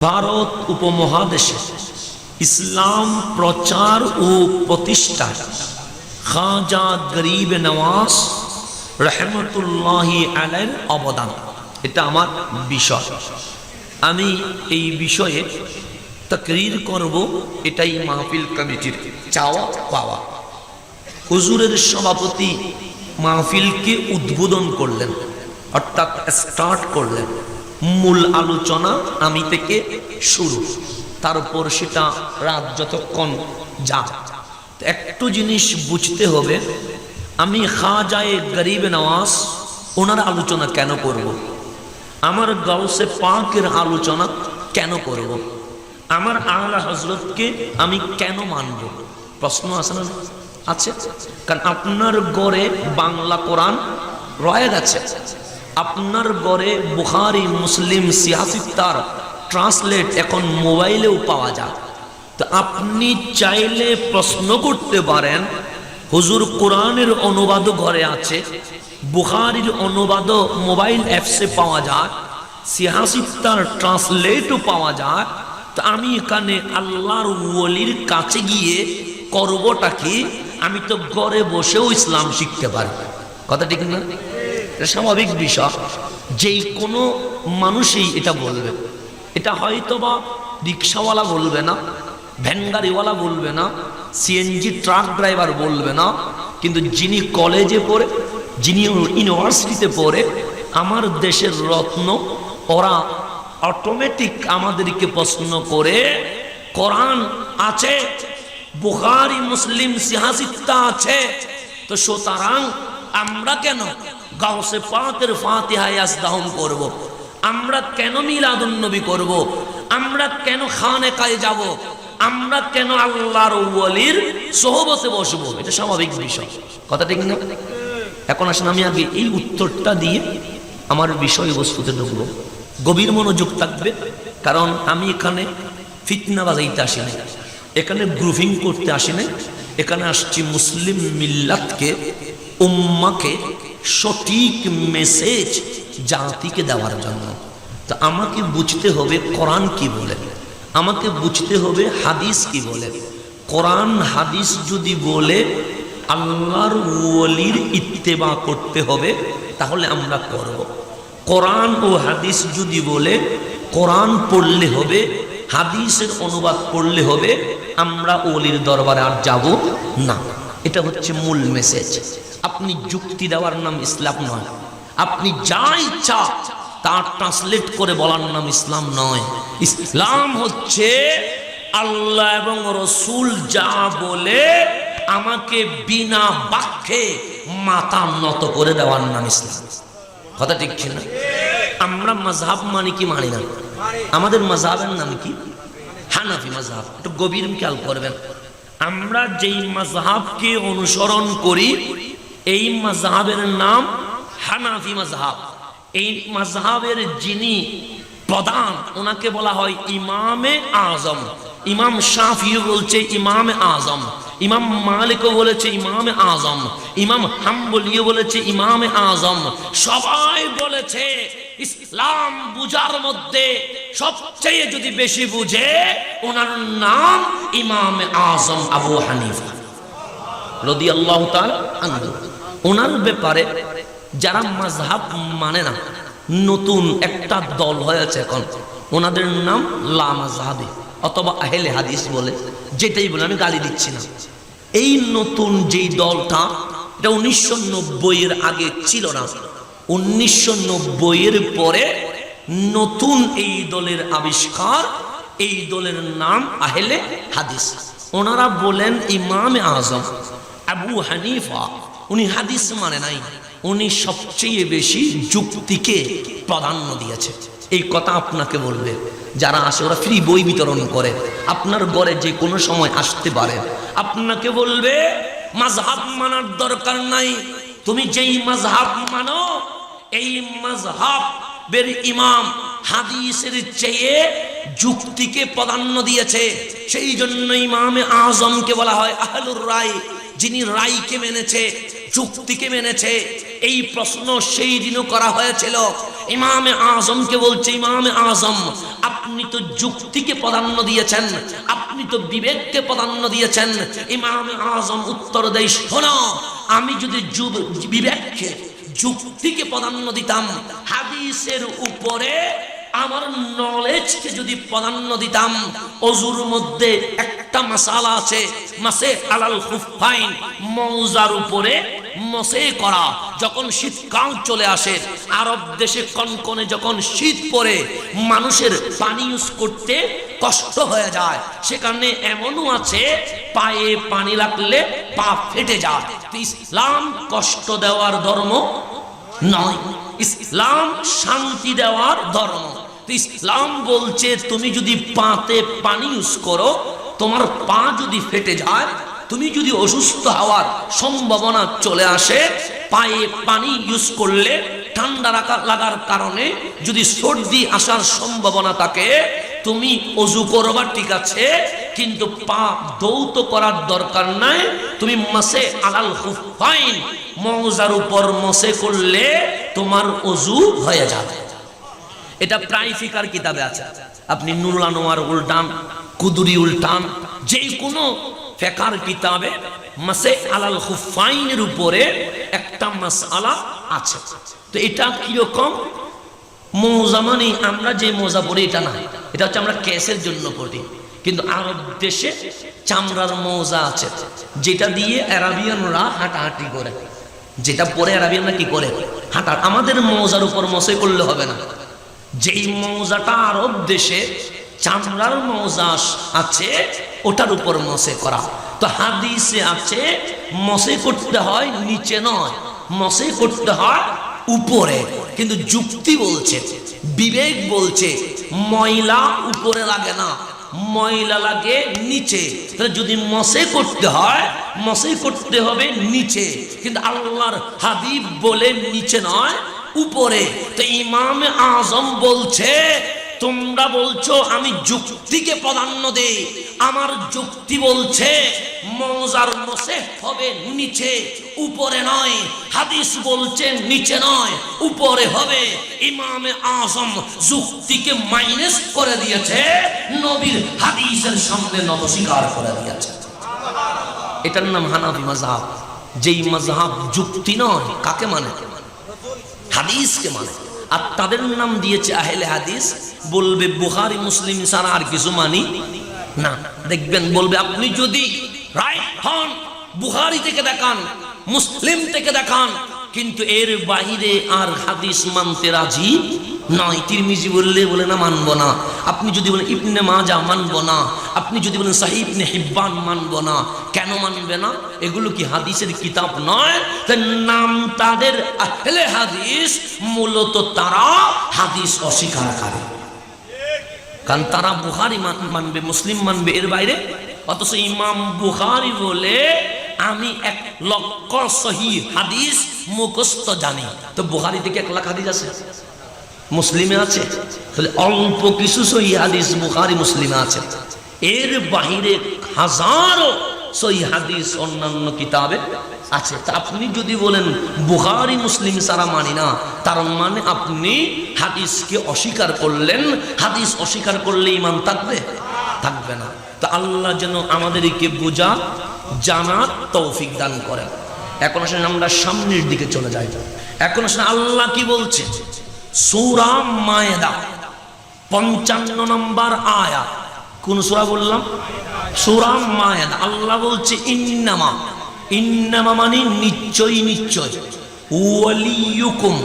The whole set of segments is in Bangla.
ভারত উপমহাদেশে ইসলাম প্রচার ও প্রতিষ্ঠায় খাজা গরিব নওয়াজ রহমতুল্লাহি আলাইহির অবদান, এটা আমার বিষয়। আমি এই বিষয়ে তাকরীর করব, এটাই মাহফিল কমিটির চাওয়া পাওয়া। হুজুরের সভাপতি মাহফিলকে উদ্বোধন করলেন, অর্থাৎ স্টার্ট করলেন। মূল আলোচনা আমি থেকে শুরু, তারপর সেটা রাত যতক্ষণ যা। একটু জিনিস বুঝতে হবে, আমি খাজায়ে গরিব নওয়াজ ওনার আলোচনা কেন করব, আমার গাউসে পাকের আলোচনা কেন করব, আমার আলা হযরতকে আমি কেন মানব? প্রশ্ন আছে না? আছে। কারণ আপনার ঘরে বাংলা কোরআন রয়ে গেছে, আপনার ঘরে বুখারী মুসলিম সিয়াসিত্তার ট্রান্সলেট এখন মোবাইলেও পাওয়া যায়। তো আপনি চাইলে প্রশ্ন করতে পারেন, হুজুর কোরআনের অনুবাদও ঘরে আছে, বুখারীর অনুবাদও মোবাইল অ্যাপসে পাওয়া যায়, সিয়াসিত্তার ট্রান্সলেটও পাওয়া যায়। তো আমি এখানে আল্লাহর ওলির কাছে গিয়ে করবটা কি? আমি তো ঘরে বসেও ইসলাম শিখতে পারি। কথা ঠিক না? এটা স্বাভাবিক বিষয়, যেই কোনো মানুষই এটা বলবে। এটা হয়তো বা রিক্সাওয়ালা বলবে না, ভ্যান গাড়িওয়ালা বলবে না, সিএনজি ট্রাক ড্রাইভার বলবে না, কিন্তু যিনি কলেজে পড়ে, যিনি ইউনিভার্সিটিতে পড়ে, আমার দেশের রত্ন, ওরা অটোমেটিক আমাদেরকে প্রশ্ন করে, কোরআন আছে, বুখারী মুসলিম সিয়াসিত্তা আছে, তো সুতরাং আমরা কেন গাউসে পাকের ফাতিহা ইয়াজদাহুম করব? আমরা কেন মিলাদুন নবী করব? আমরা কেন খানেকায় যাব? আমরা কেন আল্লাহর ওলির সোহবতে বসবো? এটা স্বাভাবিক বিষয়। কথা ঠিক না? এখন আসেন আমি আগে এই উত্তরটা দিয়ে আমার বিষয়বস্তুতে ঢুকবো। গভীর মনোযোগ থাকবে, কারণ আমি এখানে ফিতনা বাজাইতে আসি নাই, এখানে গ্রুপিং করতে আসি নাই, এখানে আসছি মুসলিম মিল্লাতকে, উম্মাকে সঠিক মেসেজ জাতিকে দেওয়ার জন্য। তো আমাকে বুঝতে হবে কোরআন কি বলে, আমাকে বুঝতে হবে হাদিস কি বলে। কোরআন হাদিস যদি বলে আল্লাহর ওলির ইত্তেবা করতে হবে, তাহলে আমরা করব। কোরআন ও হাদিস যদি বলে কোরআন পড়লে হবে, হাদিসের অনুবাদ পড়লে হবে, আমরা ওলির দরবারে আর যাব না। এটা হচ্ছে মূল মেসেজ। আপনি যুক্তি দেওয়ার নাম ইসলাম নয়, আপনি যা ইচ্ছা তা ট্রান্সলেট করে বলার নাম ইসলাম নয়। ইসলাম হচ্ছে আল্লাহ এবং রাসূল যা বলে আমাকে বিনা বাক্যে মাথা নত করে দেওয়ার নাম ইসলাম। কথা ঠিক ছিল না? আমরা মাযহাব মানি কি মানি না? আমাদের মাযহাবের নাম কি? হানাফি মাযহাব। একটু গভীর খেয়াল করবেন, আমরা যেই মাযহাবকে অনুসরণ করি এই মাযহাবের নাম হানাফি মাযহাব। এই মাযহাবের যিনি প্রধান ওনাকে বলা হয় ইমামে আজম। ইমাম শাফিঈ বলছে ইমামে আজম, ইমাম মালিকও বলেছে ইমামে আজম, ইমাম হাম্বলিও বলেছে ইমামে আজম। সবাই বলেছে ইসলাম বুঝার মধ্যে সবচেয়ে যদি বেশি বুঝে ওনার নাম ইমামে আজম আবু হানিফা রাদিয়াল্লাহু তাআলা আনহু। ওনার ব্যাপারে যারা মাযহাব মানে না, নতুন একটা দল হয়েছে এখন, ওনাদের নাম লা মাযহাবি অথবা আহলে হাদিস বলে, যেটাই বলে, আমি গালি দিচ্ছি না। এই নতুন যেই দলটা, এটা 1990 এর আগে ছিল না, 1990 এর পরে নতুন এই দলের আবিষ্কার। এই দলের নাম আহলে হাদিস। ওনারা বলেন ইমামে আজম আবু হানিফা উনি হাদিস মানে নাই, উনি সবচেয়ে বেশি যুক্তিকে প্রাধান্য দিয়েছে। এই কথা আপনাকে বলবে যারা আসে, ওরা ফ্রি বই বিতরণ করে, আপনার ঘরে যে কোনো সময় আসতে পারে। আপনাকে বলবে মাযহাব মানার দরকার নাই, তুমি যেই মাযহাব মানো এই মাযহাবের ইমাম হাদিসের চেয়ে যুক্তিকে প্রাধান্য দিয়েছে। সেই জন্য ইমামে আজমকে বলা হয় আহলুর রায়, যিনি রায়কে মেনেছে, যুক্তিকে মেনেছে। এই প্রশ্ন সেই দিনও করা হয়েছিল। ইমামে আজমকে বলছে, ইমামে আজম আপনি তো যুক্তিকে প্রাধান্য দিয়েছেন, আপনি তো বিবেককে প্রাধান্য দিয়েছেন। ইমামে আজম উত্তর দেয়, শোনো, আমি যদি বিবেককে যুক্তিকে প্রাধান্য দিতাম, হাদিসের উপরে আমার নলেজকে যদি প্রাধান্য দিতাম, ওযুর মধ্যে একটা মাসালা আছে, মাসে আলাল খুফাইন, মৌজার উপরে মসে করা। যখন শীতকাল চলে আসে, আরব দেশে কনকনে যখন শীত পড়ে, মানুষের পানি ইউজ করতে কষ্ট হয়ে যায়। সেখানে এমনও আছে পায়ে পানি লাগলে পা ফেটে যায়। ইসলাম কষ্ট দেওয়ার ধর্ম নয়, ইসলাম শান্তি দেওয়ার ধর্ম। ইসলাম বলছে তুমি যদি পাতে পানি ইউজ করো, তোমার পা যদি ফেটে যায়, তুমি যদি অসুস্থ হওয়ার সম্ভাবনা চলে আসে, পায়ে পানি ইউজ করলে ঠান্ডা লাগার কারণে যদি সর্দি আসার সম্ভাবনা থাকে, তুমি ওযু করবা ঠিক আছে, কিন্তু পা ধৌত করার দরকার নাই। তুমি মাসে আলাল খুফাইন, মৌজার উপর মসে করলে তোমার ওযু হয়ে যাবে। এটা প্রায় ফিকার কিতাবে আছে। আপনি নুরুল আনোয়ার উল্টান, কুদুরি উল্টান, যে কোনো ফিকার কিতাবে মাসে আলাল খুফাইনের উপরে একটা মাসআলা আছে। তো এটা কি রকম? মৌজা মানে আমরা যে মোজা পরি এটা না, এটা হচ্ছে আমরা কেসের জন্য পড়ি। কিন্তু আরব দেশে চামড়ার মৌজা আছে, যেটা দিয়ে আরাবিয়ানরা হাঁটাহাঁটি করে, যেটা পরে আরাবিয়ানরা কি করে? হাঁটা। আমাদের মৌজার উপর মসে করলে হবে না। যেই মৌজাটা আরব দেশে চামড়ার মৌজা আছে, ওটার উপর মসে করা। তো হাদিসে আছে মসে করতে হয় নিচে নয়, মসে করতে হয় উপরে। কিন্তু যুক্তি বলছে, বিবেক বলছে ময়লা উপরে লাগে না, ময়লা লাগে নিচে। তাহলে যদি মসে করতে হয়, মসে করতে হবে নিচে। কিন্তু আল্লাহর হাবিব বলে নিচে নয়, উপরে। তো ইমামে আজম বলছে, তোমরা বলছো আমি যুক্তিকে প্রাধান্য দেই, আমার যুক্তি বলছে মৌজার মসে হবে নিচে, উপরে নয়। হাদিস বলছে নিচে নয়, উপরে হবে। ইমামে আজম যুক্তিকে মাইনাস করে দিয়েছে, নবীর হাদিসের সামনে নতস্বীকার করে দিয়েছে। এটার নাম হানাফি মাযহাব। যেই মাযহাব যুক্তি নয়, কাকে মানে? হাদিসকে মানে। আর তাদের নাম দিয়েছে আহলে হাদিস। বলবে বুখারী মুসলিম ছাড়া আর কিছু মানি না। দেখবেন বলবে আপনি যদি রাইট হন, বুখারী থেকে দেখান, মুসলিম থেকে দেখান, কিন্তু এর বাইরে আর হাদিস মানতে রাজি নয়। তিরমিজি বললে বলে না মানবো না। আপনি যদি বলেন ইবনে মাজাহ মানবো না, আপনি যদি বলেন সহিহ ইবনে হিব্বান মানবো না। কেন মানবে না? এগুলো কি হাদিসের কিতাব নয়? তার নাম তাদের আহলে হাদিস। মূলত তারা হাদিস অস্বীকারী, কারণ তারা বুখারী মানবে, মুসলিম মানবে, এর বাইরে। অথচ ইমাম বুখারী বলে আমি 1,00,000 সহিহ হাদিস মুখস্থ জানি। তো বুখারী থেকে 1,00,000 হাদিস আছে, মুসলিমে আছে। তাহলে অল্প কিছু সহিহ হাদিস বুখারী মুসলিমে আছে, এর বাইরে হাজারো সহিহ হাদিস অন্যান্য কিতাবে আছে। তা আপনি যদি বলেন বুখারী মুসলিম সারা মানি না, তার মানে আপনি হাদিসকে অস্বীকার করলেন। হাদিস অস্বীকার করলে ঈমান থাকবে? থাকবে না। তো আল্লাহ যেন আমাদেরকে বোঝা জানার তৌফিক দান করেন। এখন আসলে আমরা সামনের দিকে চলে যাই। এখন আসলে আল্লাহ কি বলছে? সূরা মায়েদা 55 নম্বর আয়াত। কোন সূরা বললাম? সূরা মায়েদা। আল্লাহ বলছে ইন্নামা, ইন্নামা মানে নিশ্চয়, নিশ্চয়, ওয়ালিয়ুকুম,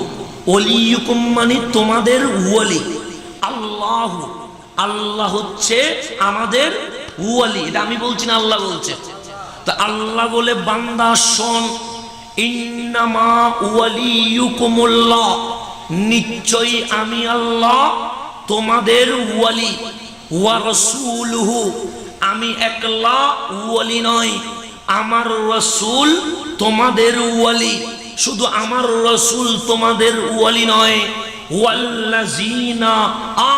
ওয়ালিয়ুকুম মানে তোমাদের ওয়ালি, আল্লাহ, আল্লাহ হচ্ছে আমাদের ওয়ালি। এটা আমি বলছি না, আল্লাহ বলছে। তো আল্লাহ বলে বান্দা শোন, ইন্নামা ওয়ালিয়ুকুমুল্লাহ, নিশ্চয়ই আমি আল্লাহ তোমাদের ওয়ালি, ওয়া রাসূলুহু, আমি একলা ওয়ালি নয়, আমার রাসূল তোমাদের ওয়ালি। শুধু আমার রাসূল তোমাদের ওয়ালি নয়, ওয়াল্লাযিনা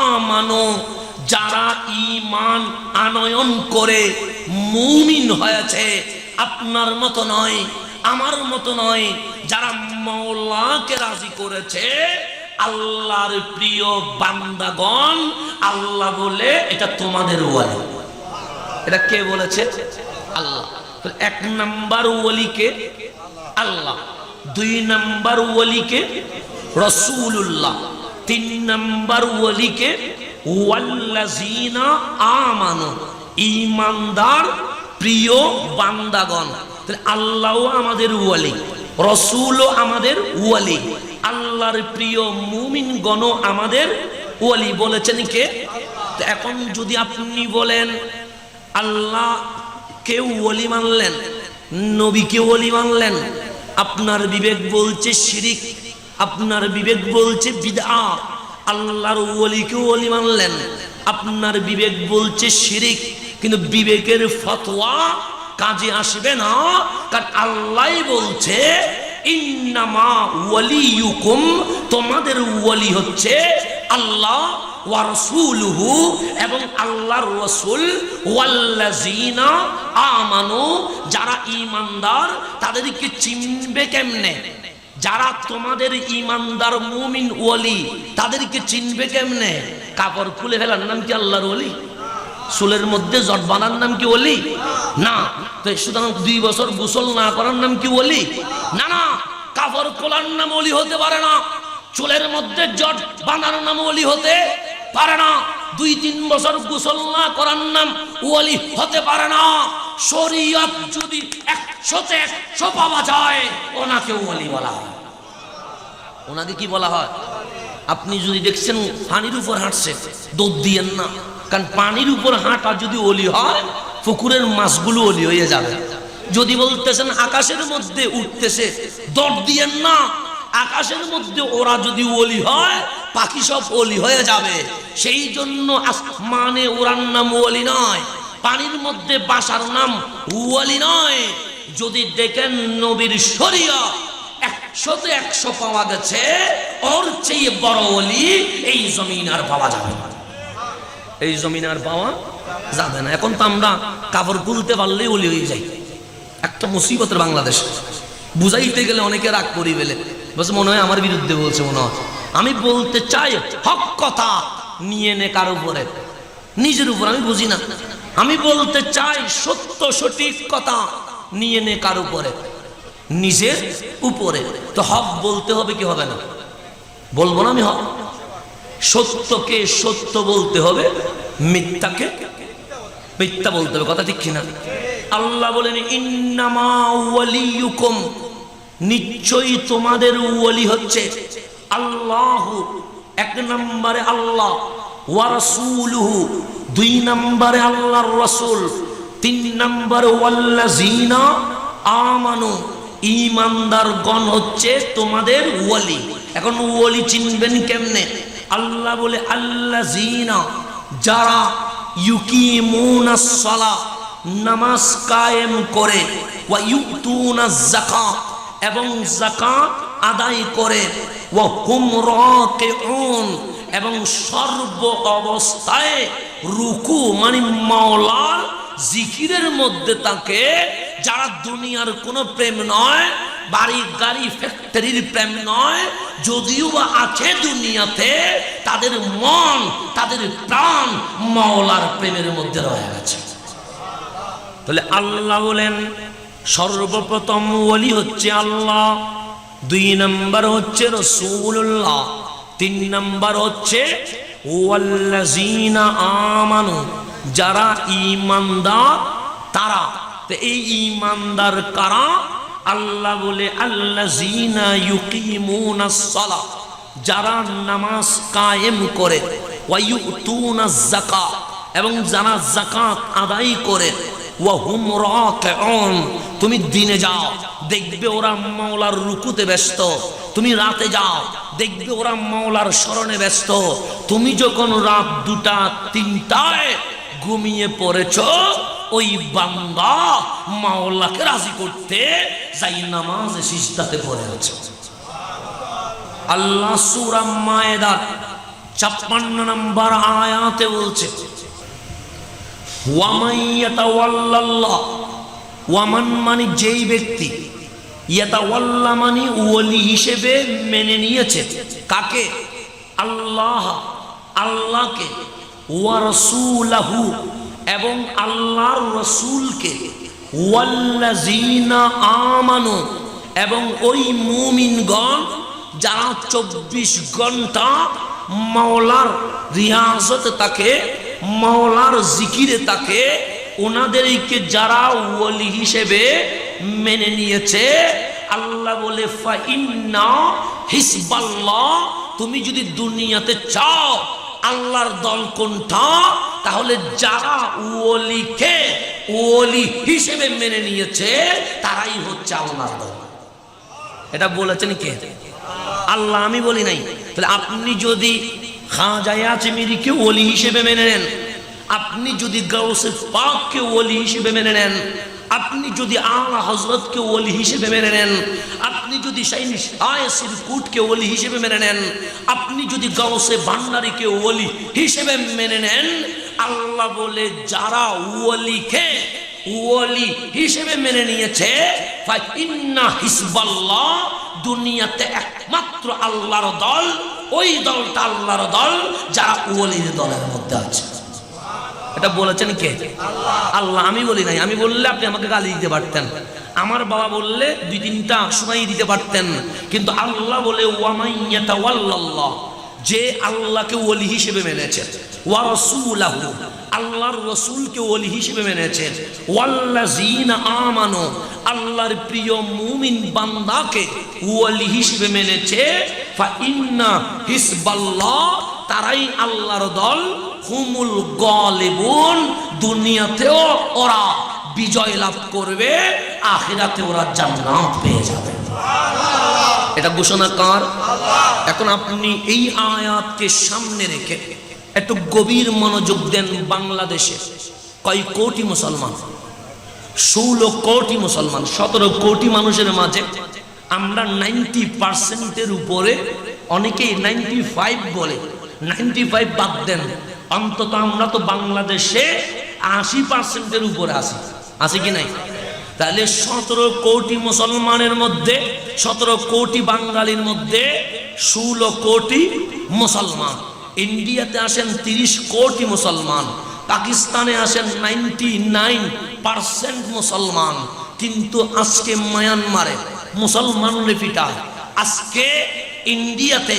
আমানু, যারা ঈমান আনয়ন করে মুমিন হয়েছে, আপনার মতো নয়। আমার মতো নয়, যারা মাওলাকে রাজি করেছে, আল্লাহর প্রিয় বান্দাগণ, আল্লাহ বলে এটা তোমাদের ওয়ালি। এটা কে বলেছে? আল্লাহ। এক নাম্বার ওয়ালিকে আল্লাহ, দুই নাম্বার ওয়ালিকে রাসূলুল্লাহ, তিন নাম্বার ওয়ালিকে ওয়াল্লাযিনা আমানু, ঈমানদার প্রিয় বান্দাগণ। তাহলে আল্লাহও আমাদের ওয়ালি, রাসূলও আমাদের ওয়ালি, আল্লাহর প্রিয় মুমিনগণ আমাদের ওয়ালি। বলেছেন কে? এখন যদি আপনি বলেন আল্লাহ কেউ ওয়ালি মানলেন, নবীকে ওয়ালি মানলেন, আপনার বিবেক বলছে শিরিক, আপনার বিবেক বলছে বিদআত। আল্লাহর ওয়ালিকে ওয়ালি মানলেন, আপনার বিবেক বলছে শিরিক, কিন্তু বিবেকের ফতোয়া কাজে আসবে না, কারণ আল্লাহ বলছে ইন্নামা ওয়ালিয়ুকুম, তোমাদের ওয়ালি হচ্ছে আল্লাহ ওয়া রাসূলুহু, এবং আল্লাহর রাসূল, ওয়াল্লাযিনা আমানু, যারা ঈমানদার। তাদেরকে চিনবে কেমনে? যারা তোমাদের ঈমানদার মুমিন ওয়ালি, তাদেরকে চিনবে কেমনে? কাপড় খুলে ফেলার নাম কি আল্লাহর ওয়ালি? চুলের মধ্যে জট বাঁধার নাম কি ওয়ালি? না। তো সুতরাং 2 বছর গোসল না করার নাম কি ওয়ালি? না না। কাপড় খোলার নাম ওয়ালি হতে পারে না, চুলের মধ্যে জট বাঁধার নাম ওয়ালি হতে পারে না, 2-3 বছর গোসল না করার নাম ওয়ালি হতে পারে না। শরীয়ত যদি 100-তে 100 পাওয়া যায়, ওনাকে ওয়ালি বলা হয়। ওনাকে কি বলা হয়? আপনি যদি দেখছেন পানির উপর হাঁটছে, দৌড় দিয়েন না, কারণ পানির উপর হাঁটা যদি ওলি হয়, পুকুরের মাছগুলো ওলি হয়ে যাবে। যদি বলতেছেন আকাশের মধ্যে উঠতেছে, দৌড় দিয়েন না, আকাশের মধ্যে ওরা যদি ওলি হয়, পাখি সব ওলি হয়ে যাবে। সেই জন্য আসমানে ওরার নাম ওলি নয়, পানির মধ্যে বাসার নাম ওয়ালি নয়। যদি দেখেন নবীর শরীয়ত 100-তে 100 পাওয়া গেছে, ওর চেয়ে বড় ওলি এই জমিন আর পাওয়া যাবে না, এই জমিন আর পাওয়া যাবে না। এখন তো আমরা কাপড় খুলতে পারলেই ওলি হয়ে যাই। একটা মুসিবতের বাংলাদেশ, বুঝাইতে গেলে অনেকে রাগ করি ফেলে, বলছে মনে হয় আমার বিরুদ্ধে বলছে মনে হয়। আমি বলতে চাই হক কথা নিয়ে নে কার উপরে, নিজের উপর আমি বুঝি না। আমি বলতে চাই সত্য সঠিক কথা নিয়ে নে কার উপরে, নিজের উপরে। তো হক বলতে হবে কি হবে না? বলবো না আমি হক। সত্যকে সত্য বলতে হবে, মিথ্যাকে মিথ্যা বলতে হবে, কথা ঠিক কিনা? আল্লাহ বলেন ইন্নামা ওয়ালিয়ুকুম, নিশ্চয়ই তোমাদের ওয়ালি হচ্ছে আল্লাহ, 1 নম্বরে আল্লাহ, ওয়া রাসূলুহু, 2 নম্বরে আল্লাহর রাসূল, 3 নম্বরে ওয়াল্লাযিনা আমানু, ঈমানদারগণ হচ্ছে তোমাদের ওয়ালি। এখন ওয়ালি চিনবেন কেমনে? আল্লাহ বলে আল্লাযিনা, যারা ইউকিমুনাস সালাহ, নামাজ কায়েম করে, ওয়া ইউতুনাজ যাকাত, এবং যাকাত আদায় করে, ওয়া হুম রাকিউন, এবং সর্ব অবস্থায় রুকু মানে মাওলার জিকিরের মধ্যে থাকে। যারা দুনিয়ার কোনো প্রেম নয়, বাড়ি গাড়ি ফ্যাক্টরির প্রেম নয়, যদিও বা আছে দুনিয়াতে, তাদের মন তাদের প্রাণ মাওলার প্রেমের মধ্যে রয়ে গেছে। তাহলে আল্লাহ বলেন সর্বপ্রথম ওয়ালি হচ্ছে আল্লাহ, 2 নম্বর হচ্ছে রাসূলুল্লাহ, 3 নম্বর হচ্ছে ওয়াল্লাযিনা আমানু, যারা ঈমানদার তারা। তো এই ঈমানদার কারা? আল্লাহ বলে আল্লাযিনা ইউকিমুনাস সালাহ, যারা নামাজ কায়েম করে, ওয়া ইউতুনাজ যাকাত, এবং যারা যাকাত আদায় করে, ওয়া হুম রাকিউন। তুমি দিনে যাও, দেখবে ওরা মাওলার রুকুতে ব্যস্ত। তুমি রাতে যাও, দেখবে ওরা মাওলার স্মরণে ব্যস্ত। তুমি যখন রাত 2টা-3টায় ঘুমিয়ে পড়েছ, ওই বান্দা মাওলাকে রাজি করতে যাই নামাজে সিজদাতে পড়ে আছে। আল্লাহ সূরা মায়েদার 56 নম্বর আয়াতে বলছে ওয়ামান ইয়াতাওয়াল্লাল্লাহ, ওয়ামান মানে যেই ব্যক্তি, ইয়াতাওয়াল্লা মানে ওলি হিসেবে মেনে নিয়েছে কাকে? আল্লাহ, আল্লাহকে, ওয়া রাসূলাহু এবং আল্লাহর রাসূলকে, ওয়াল্লাযীনা আমানু এবং ওই মুমিনগণ যারা 24 ঘন্টা মাওলার রিয়াজতে থাকে, মাওলার জিকিরে থাকে, ওনাদেরকে যারা ওলি হিসেবে মেনে নিয়েছে। আল্লাহ বলে ফা ইন্না হিসবাল্লাহ, তুমি যদি দুনিয়াতে চাও আল্লাহর দল কোনটা, তাহলে যারা ওলিকে ওলি হিসেবে মেনে নিয়েছে তারাই হচ্ছে আল্লাহর দল। এটা বলেছেন কে? আল্লাহ, আমি বলি নাই। তাহলে আপনি যদি খাজা আজমিরিকে ওলি হিসেবে মেনে নেন, আপনি যদি গাউসে পাককে ওলি হিসেবে মেনে নেন, আপনি যদি আলা হযরতকে ওলি হিসেবে মেনে নেন, আপনি যদি শাইনি শায়েসির কুটকে ওলি হিসেবে মেনে নেন, আপনি যদি গাউসে ভান্ডারীকে ওলি হিসেবে মেনে নেন, আল্লাহ বলে যারা ওলিকে ওলি হিসেবে মেনে নিয়েছে, ফা ইন্না হিসবাল্লাহ, দুনিয়াতে একমাত্র আল্লাহর দল, ওই দলটা আল্লাহর দল যারা ওলির দলের মধ্যে আছে। এটা বলেছেন কে? আল্লাহ, আমি বলি নাই। আমি বললে আপনি আমাকে গালি দিতে পারতেন, আমার বাবা বললে 2-3টা শোনাই দিতে পারতেন, কিন্তু আল্লাহ বলে ওয়ামাইয়াতাওয়াল্লাল্লাহ, যে আল্লাহকে ওলি হিসেবে মেনেছে, ওয়া রাসূলাহু, আল্লাহর রাসূলকে ওলি হিসেবে মেনেছে, ওয়াল্লাযীনা আমানু, আল্লাহর প্রিয় মুমিন বান্দাকে ওলি হিসেবে মেনেছে, ফা ইন্না হিসবাল্লাহ, তারাই আল্লাহর দল, হুমুল গালিবুন, দুনিয়াতেও ওরা বিজয় লাভ করবে, আখিরাতে ওরা জান্নাত পেয়ে যাবে। এটা ঘোষণা কার? এখন আপনি এই আয়াতকে সামনে রেখে একটু গভীর মনোযোগ দেন। বাংলাদেশে কয় কোটি মুসলমান? 16 কোটি মুসলমান। 17 কোটি মানুষের মাঝে আমরা 90%-এর উপরে, অনেকেই 95 বলে, 95 বাদ দেন, অন্তত আমরা তো বাংলাদেশে 80%-এর উপরে আছি কি নাই? তাহলে 17 কোটি মুসলমানের মধ্যে, 17 কোটি বাঙালির মধ্যে 16 কোটি মুসলমান। ইন্ডিয়াতে আসেন 30 কোটি মুসলমান, পাকিস্তানে আসেন 99% মুসলমান, কিন্তু আজকে মায়ানমারে মুসলমানরে পিটায়, আজকে ইন্ডিয়াতে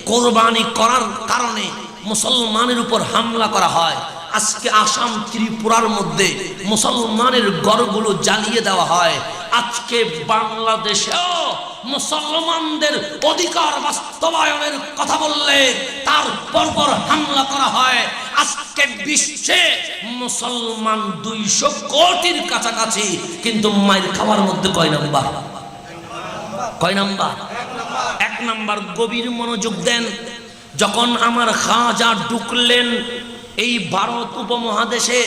কোরবানি করার কারণে মুসলমানের উপর হামলা করা হয়, আজকে আসাম ত্রিপুরার মধ্যে মুসলমানের ঘরগুলো জ্বালিয়ে দেওয়া হয়, আজকে বাংলাদেশেও মুসলমানদের অধিকার বাস্তবায়নের কথা বললে তার পরপর হামলা করা হয়। আজকে বিশ্বে মুসলমান 200 কোটির কাছাকাছি, কিন্তু মায়ের খাওয়ার মধ্যে কয় নাম্বার? কয় নাম্বার? 1 নাম্বার। গভীর মনোযোগ দেন। যখন আমার খাজা ঢুকলেন এই ভারত উপমহাদেশে,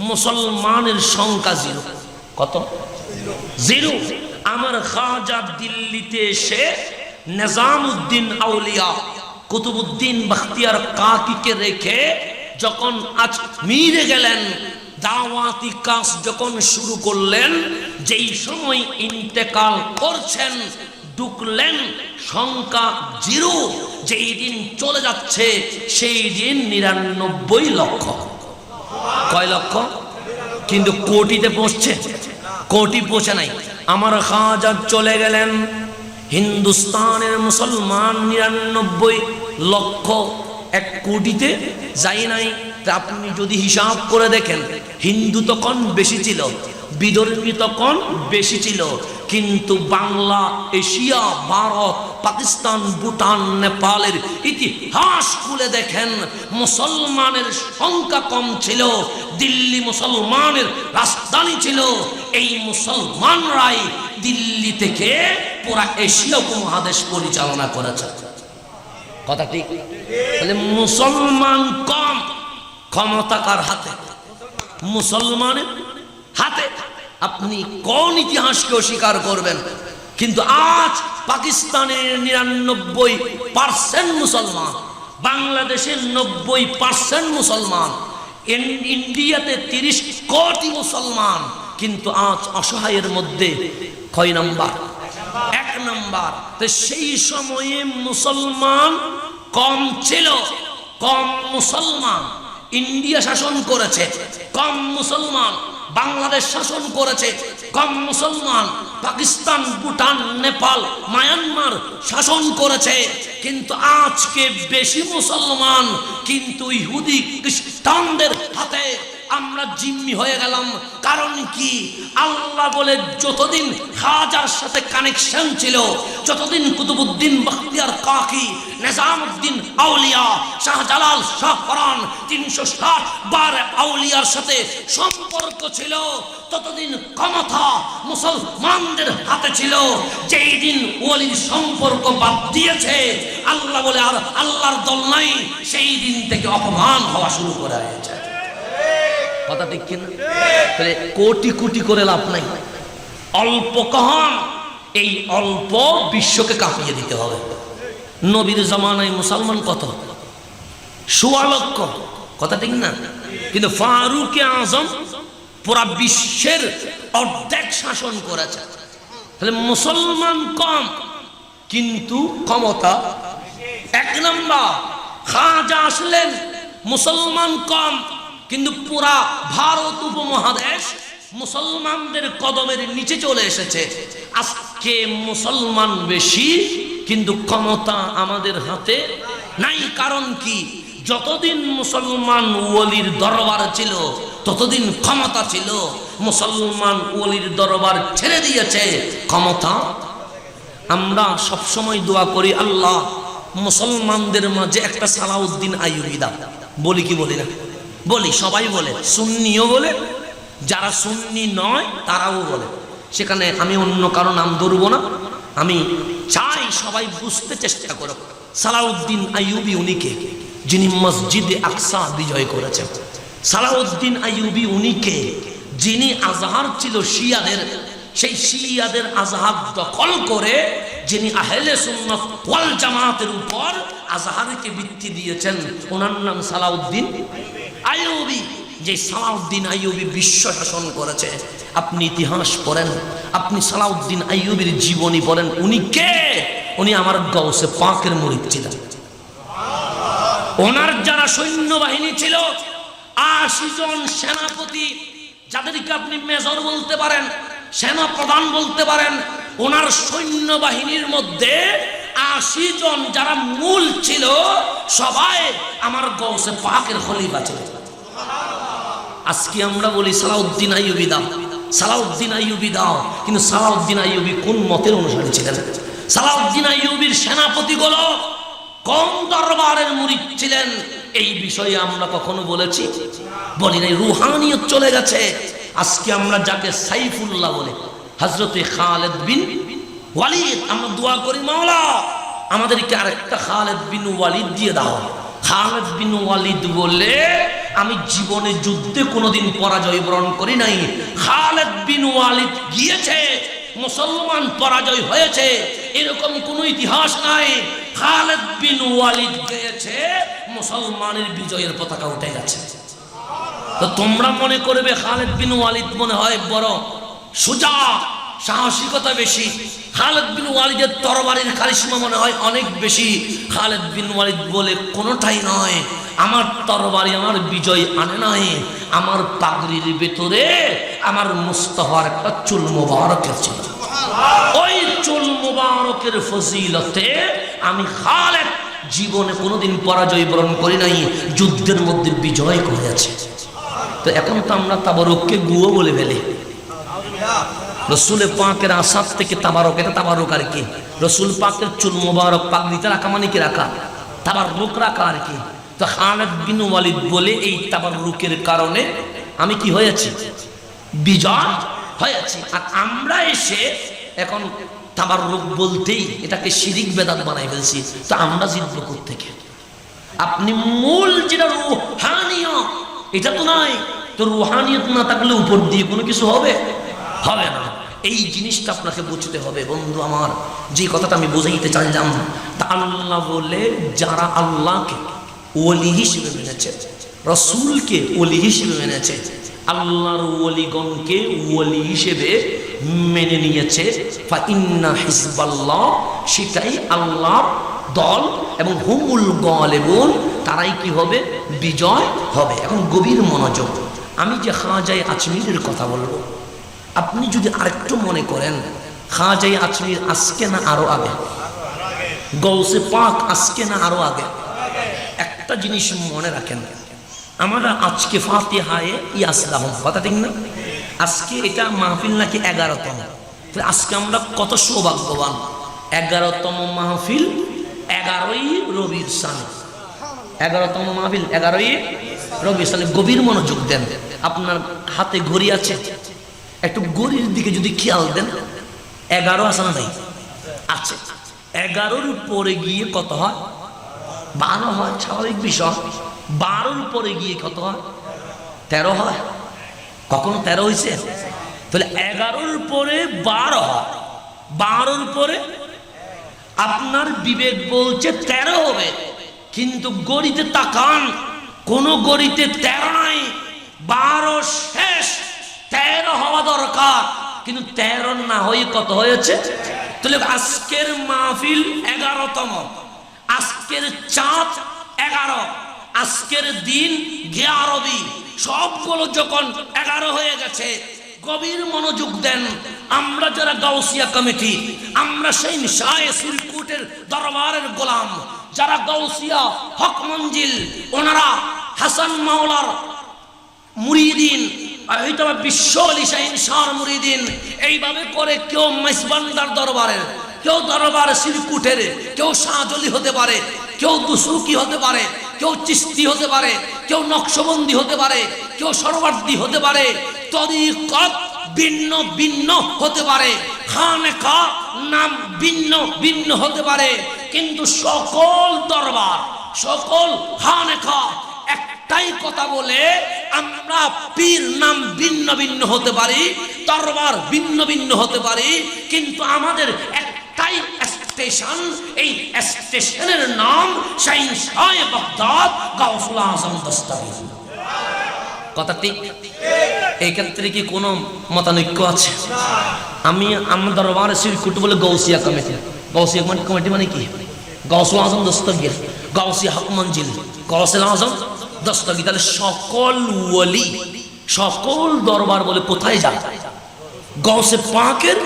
মুসলমানের সংখ্যা 0। কত? 0। আমার খাজা দিল্লিতে এসে নিজামউদ্দিন আউলিয়া কুতুবউদ্দিন বখতিয়ার কাকিকে রেখে যখন আজমিরে গেলেন, দাওয়াতি কাজ যখন শুরু করলেন, যেই সময় ইন্তেকাল করছেন, ঢুকলেন সংখ্যা 0, যেই দিন চলে যাচ্ছে সেই দিন 99 লক্ষ। কয় লক্ষ? কিন্তু কোটিতে পৌঁছছে? কোটি পৌঁছে নাই। আমার খাজা চলে গেলেন, হিন্দুস্তানের মুসলমান 99 লক্ষ, 1 কোটিতে যাই নাই। আপনি যদি হিসাব করে দেখেন, হিন্দু তখন বেশি ছিল, বিদর্ভী তখন বেশি ছিল, কিন্তু বাংলা, এশিয়া, ভারত, পাকিস্তান, ভুটান, নেপালের ইতিহাস খুলে দেখেন, মুসলমানের সংখ্যা কম ছিল। দিল্লি মুসলমানের রাজধানী ছিল। এই মুসলমানরাই দিল্লি থেকে পুরা এশিয়া উপমহাদেশ পরিচালনা করেছে। কথা ঠিক? তাহলে মুসলমান কম, ক্ষমতা কার হাতে? মুসলমানের হাতে। আপনি কোন ইতিহাসকে অস্বীকার করবেন? কিন্তু আজ পাকিস্তানের 99% মুসলমান, বাংলাদেশের 90% মুসলমান, ইন্ডিয়াতে 30 কোটি মুসলমান, কিন্তু আজ অসহায়ের মধ্যে কয় নাম্বার? নাম্বার। তো সেই সময়ে মুসলমান কম ছিল, কম মুসলমান ইন্ডিয়া শাসন করেছে, কম মুসলমান বাংলাদেশ শাসন করেছে, কম মুসলমান পাকিস্তান, ভুটান, নেপাল, মায়ানমার শাসন করেছে। কিন্তু আজকে বেশি মুসলমান কিন্তু ইহুদি খ্রিস্টানদের হাতে আমরা জিম্মি হয়ে গেলাম। কারণ কি? আল্লাহ বলে যতদিন খাজার সাথে কানেকশন ছিল, যতদিন কুতুবউদ্দিন বখতিয়ার কাকি, নিজামউদ্দিন আউলিয়া, শাহজালাল, শাহপরান 360 বার আউলিয়ার সাথে সম্পর্ক ছিল, ততদিন ক্ষমতা মুসলমানদের হাতে ছিল। যেই দিন ওলির সম্পর্ক বাদ দিয়েছে, আল্লাহ বলে আর আল্লাহর দল নাই, সেই দিন থেকে অপমান হওয়া শুরু করে হয়েছে। কথা ঠিক কিনা? তাহলে কোটি কোটি করে লাভ নাই, অল্প কম, এই অল্প বিশ্বকে কাঁপিয়ে দিতে হবে। নবীর জামানায় মুসলমান কত? ১৬ লক্ষ। কথা ঠিক না? কিন্তু ফারুকে আজম পুরা বিশ্বের অর্ধেক শাসন করেছে। তাহলে মুসলমান কম কিন্তু ক্ষমতা এক নম্বর। খাজা আসলেন, মুসলমান কম কিন্তু পুরা ভারত উপমহাদেশ মুসলমানদের কদমের নিচে চলে এসেছে। আজকে মুসলমান বেশি কিন্তু ক্ষমতা আমাদের হাতে নাই। কারণ কি? যতদিন মুসলমান ওলির দরবার ছিল ততদিন ক্ষমতা ছিল। মুসলমান ওলির দরবার ছেড়ে দিয়েছে, ক্ষমতা। আমরা সবসময় দোয়া করি, আল্লাহ মুসলমানদের মাঝে একটা সালাউদ্দিন আইয়ুবী দাও। বলি কি বলি না? বলি, সবাই বলে, সুন্নিও বলে, যারা সুন্নি নয় তারাও বলে। সেখানে আমি অন্য কারো নাম ধরবো না। আমি চাই সবাই বুঝতে চেষ্টা করো, সালাউদ্দিন আইয়ুবী উনিকে যিনি মসজিদে আকসা বিজয় করেছেন। সালাউদ্দিন আইয়ুবী উনিকে যিনি আজহার ছিল শিয়াদের, সেই শিয়াদের আজহার দখল করে যিনি আহলে সুন্নাত ওয়াল জামাতের উপর আজহারকে ভিত্তি দিয়েছেন, ওনার নাম সালাউদ্দিন আইয়ুবী। যে সালাউদ্দিন আইয়ুবী বিশ্ব শাসন করেছে। আপনি ইতিহাস পড়েন, আপনি সালাউদ্দিন আইয়ুবীর জীবনী পড়েন। উনি কে? উনি আমার গাউসে পাকের মুরিদ ছিলেন। ওনার যারা সৈন্যবাহিনী ছিল ৮০ জন সেনাপতি, যাদেরকে আপনি মেজর বলতে পারেন, সেনা প্রধান বলতে পারেন, ওনার সৈন্যবাহিনীর মধ্যে ৮০ জন যারা মূল ছিল সবাই আমার গাউসে পাকের খলিফা ছিল। আজকে আমরা বলি সালাউদ্দিন আইয়ুবী দাও, সালাউদ্দিন আইয়ুবী দাও, কিন্তু সালাউদ্দিন আইয়ুবী কোন মতের অনুসারী ছিলেন? সালাউদ্দিন আইয়ুবীর সেনাপতিগুলো কোন দরবারের মুরিদ ছিলেন? এই বিষয়ে আমরা কখনো বলেছি? বলি নাই। রুহানিয়ত চলে গেছে। আজকে আমরা যাকে সাইফুল্লাহ বলে, হযরতে খালিদ বিন ওয়ালিদ, আমরা দোয়া করি, মাওলা আমাদেরকে আরেকটা খালিদ বিন ওয়ালিদ দিয়ে দাও। খালিদ বিন ওয়ালিদ বলে আমি জীবনে যুদ্ধে কোনোদিন পরাজয় বরণ করি নাই। খালিদ বিন ওয়ালিদ গিয়েছে, মুসলমান পরাজয় হয়েছে, এরকম কোনো ইতিহাস নাই। খালিদ বিন ওয়ালিদ গিয়েছে, মুসলমানের বিজয়ের পতাকা উঠে গেছে। তো তোমরা মনে করবে খালিদ বিন ওয়ালিদ মনে হয় বড় সুজা, সাহসিকতা বেশি। খালিদ বিন ওয়ালিদের তরবারির কারিশমা মনে হয় অনেক বেশি। খালিদ বিন ওয়ালিদ বলে কোনোটাই নয়। আমার তরবারি আমার বিজয় আনে নাই, আমার পাগড়ির ভেতরে আমার মুস্তাফার একটা চুল মোবারকের ছিল। ওই চুল মোবারকের ফজিলতে আমি খালিদ জীবনে কোনোদিন পরাজয় বরণ করি নাই, যুদ্ধের মধ্যে বিজয় করেছে। তো এখন তো আমরা তাবারুককে গুয়ো বলে ফেলি। রসুল পাকের আসাদ থেকে তাবারক, এটা তাবারক আর কি? রসুল পাকের চুল মোবারক পাগড়িতে রাখা মানে কি রাখা? তাবারুক রাখা আর কি? তো খালিদ বিন ওয়ালিদ বলে এই তাবারুকের কারণে আমি কি হয়েছি? বিজয় হয়েছি। আর আমরা এসে এখন তাবারুক বলতেই এটাকে শিরিক বেদাত বানাই ফেলছি। তো আমরা জিতবো কোত্থেকে? আপনি মূল যেটা রুহানিয়ত, এটা তো নাই। তো রুহানিয়ত না থাকলে উপর দিয়ে কোনো কিছু হবে? হবে না। এই জিনিসটা আপনাকে বুঝতে হবে বন্ধু আমার। যে কথাটা আমি বুঝাইতে চাইলাম, তা আল্লাহ বলে যারা আল্লাহকে ওলি হিসেবে মেনেছে, রসুলকে ওলি হিসেবে মেনেছে, আল্লাহর ওলিগণকে ওলি হিসেবে মেনে নিয়েছে, ফা ইন্না হিজবাল্লাহ, সেটাই আল্লাহর দল, এবং হুমুল গালিবুন, তারাই কি হবে, বিজয় হবে। এখন গভীর মনোযোগ, আমি যে খাজায়ে আজমিরের কথা বলবো, আপনি যদি আরেকটু মনে করেন খাজায়ে আজমির আজকে না আরো আগে, গৌসে পাক আজকে না আরো আগে, একটা জিনিস মনে রাখেন, আমরা আজকে ফাতিহায়ে ইয়াসলাম, কথা ঠিক না? আজকে এটা মাহফিল নাকি 11তম, আজকে আমরা কত সৌভাগ্যবান, 11তম মাহফিল, 11ই রবির সানি, 11তম মাহফিল 11ই রবির সানি। গভীর মনোযোগ দেন, আপনার হাতে ঘড়ি আছে, একটু ঘড়ির দিকে যদি খেয়াল দেন, 11 আছে না নাই? আছে। 11-র পরে গিয়ে কত হয়? 12 হয়, স্বাভাবিক বিষয়। 12-র পরে গিয়ে কত হয়? 13 হয়। কখনো 13 হয়েছে? তাহলে 11-র পরে 12 হয়, 12-র পরে আপনার বিবেক বলছে 13 হবে, কিন্তু গড়িতে তাকান, কোন গড়িতে 13 নাই, 12 শেষ, 13 হওয়া দরকার, কিন্তু 13 না হয়ে কত হয়েছে? তাহলে আজকের মাহফিল 11তম, আজকের চাঁদ 11, আজকের দিন 11 সবগুলো যখন 11 হয়ে গেছে, গভীর মনোযোগ দেন। আমরা যারা গাউসিয়া কমিটি, আমরা সেই শায়ে সিরকুটের দরবারের গোলাম, যারা গাউসিয়া হক মঞ্জিল, ওনারা হাসান মাওলার মুরিদিন, হয়তো বিশ্ব আলী শাহিন শাহর মুরিদিন, এইভাবে করে কেউ মেজবান্দার দরবারের, কেউ দরবার সিরকুটের, কেউ শাহজলি হতে পারে, কেউ দুসুকি হতে পারে, কেউ চিস্তি হতে পারে, কেউ নকশবন্দি হতে পারে, কেউ সরওয়ার্দী হতে পারে, তরিকত ভিন্ন ভিন্ন হতে পারে, খানেকা নাম ভিন্ন ভিন্ন হতে পারে, কিন্তু সকল দরবার, সকল খানেকা একটাই কথা বলে, আমরা পীর নাম ভিন্ন ভিন্ন হতে পারি, দরবার ভিন্ন ভিন্ন হতে পারি, কিন্তু আমাদের একটাই স্টেশন, এই স্টেশনের নাম শাহিন শাহে বাগদাদ গাউসুল আজম দস্তগীর। কথা ঠিক? এই ক্ষেত্রে কি কোনো মতানৈক্য আছে? আমি আমার দরবারে সিরকুট বলে গাউসিয়া কমিটি, গাউসিয়া কমিটি মানে কি? গাউসুল আজম দস্তগীর, গাউসিয়া হক মঞ্জিল, গাউসুল আজম দস্তগীর। তাহলে সকল ওলি, সকল দরবার বলে কোথায় যায়? গাউসে পাকের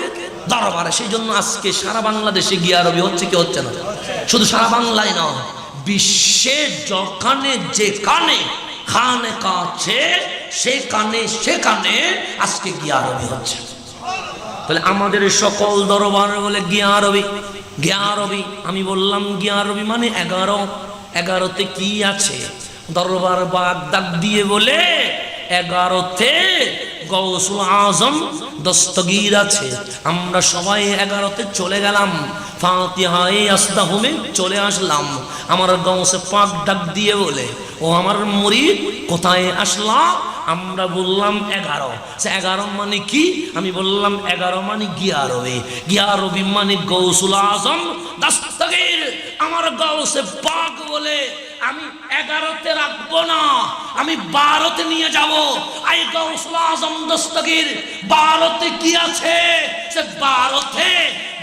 দরবারে। সেই জন্য আজকে সারা বাংলাদেশে গিয়া রবি হচ্ছে কি হচ্ছে না? শুধু সারা বাংলায় নয়, বিশ্বে যখানে যেখানে খানেকা আছে, সেখানে সেখানে আজকে গিয়া রবি হচ্ছে। তাহলে আমাদের সকল দরবার বলে গিয়া রবি, গিয়া রবি। আমি বললাম গিয়া রবি মানে 11, 11তে কি আছে? দরবার বাগদাদ দিয়ে বলে 11তে গাউসুল আজম দস্তগীর আছে। আমরা সবাই 11তে চলে গেলাম, ফাতিহায়ে আস্তাহুমে চলে আসলাম। আমার গাউসে পাক ডাক দিয়ে বলে, ও আমার মুরিদ কোথায় আসলা? আমরা বললাম 11। 11 মানে কি? আমি বললাম 11 মানে গিয়া রবি, গিয়া রবি মানে গাউসুল আজম দস্তগীর। আমার গাউসে পাক বলে, আমি 11তে রাখবো না, আমি 12তে নিয়ে যাব। আই গাউসুল আজম দস্তগীর 12তে কি আছে? সে 12তে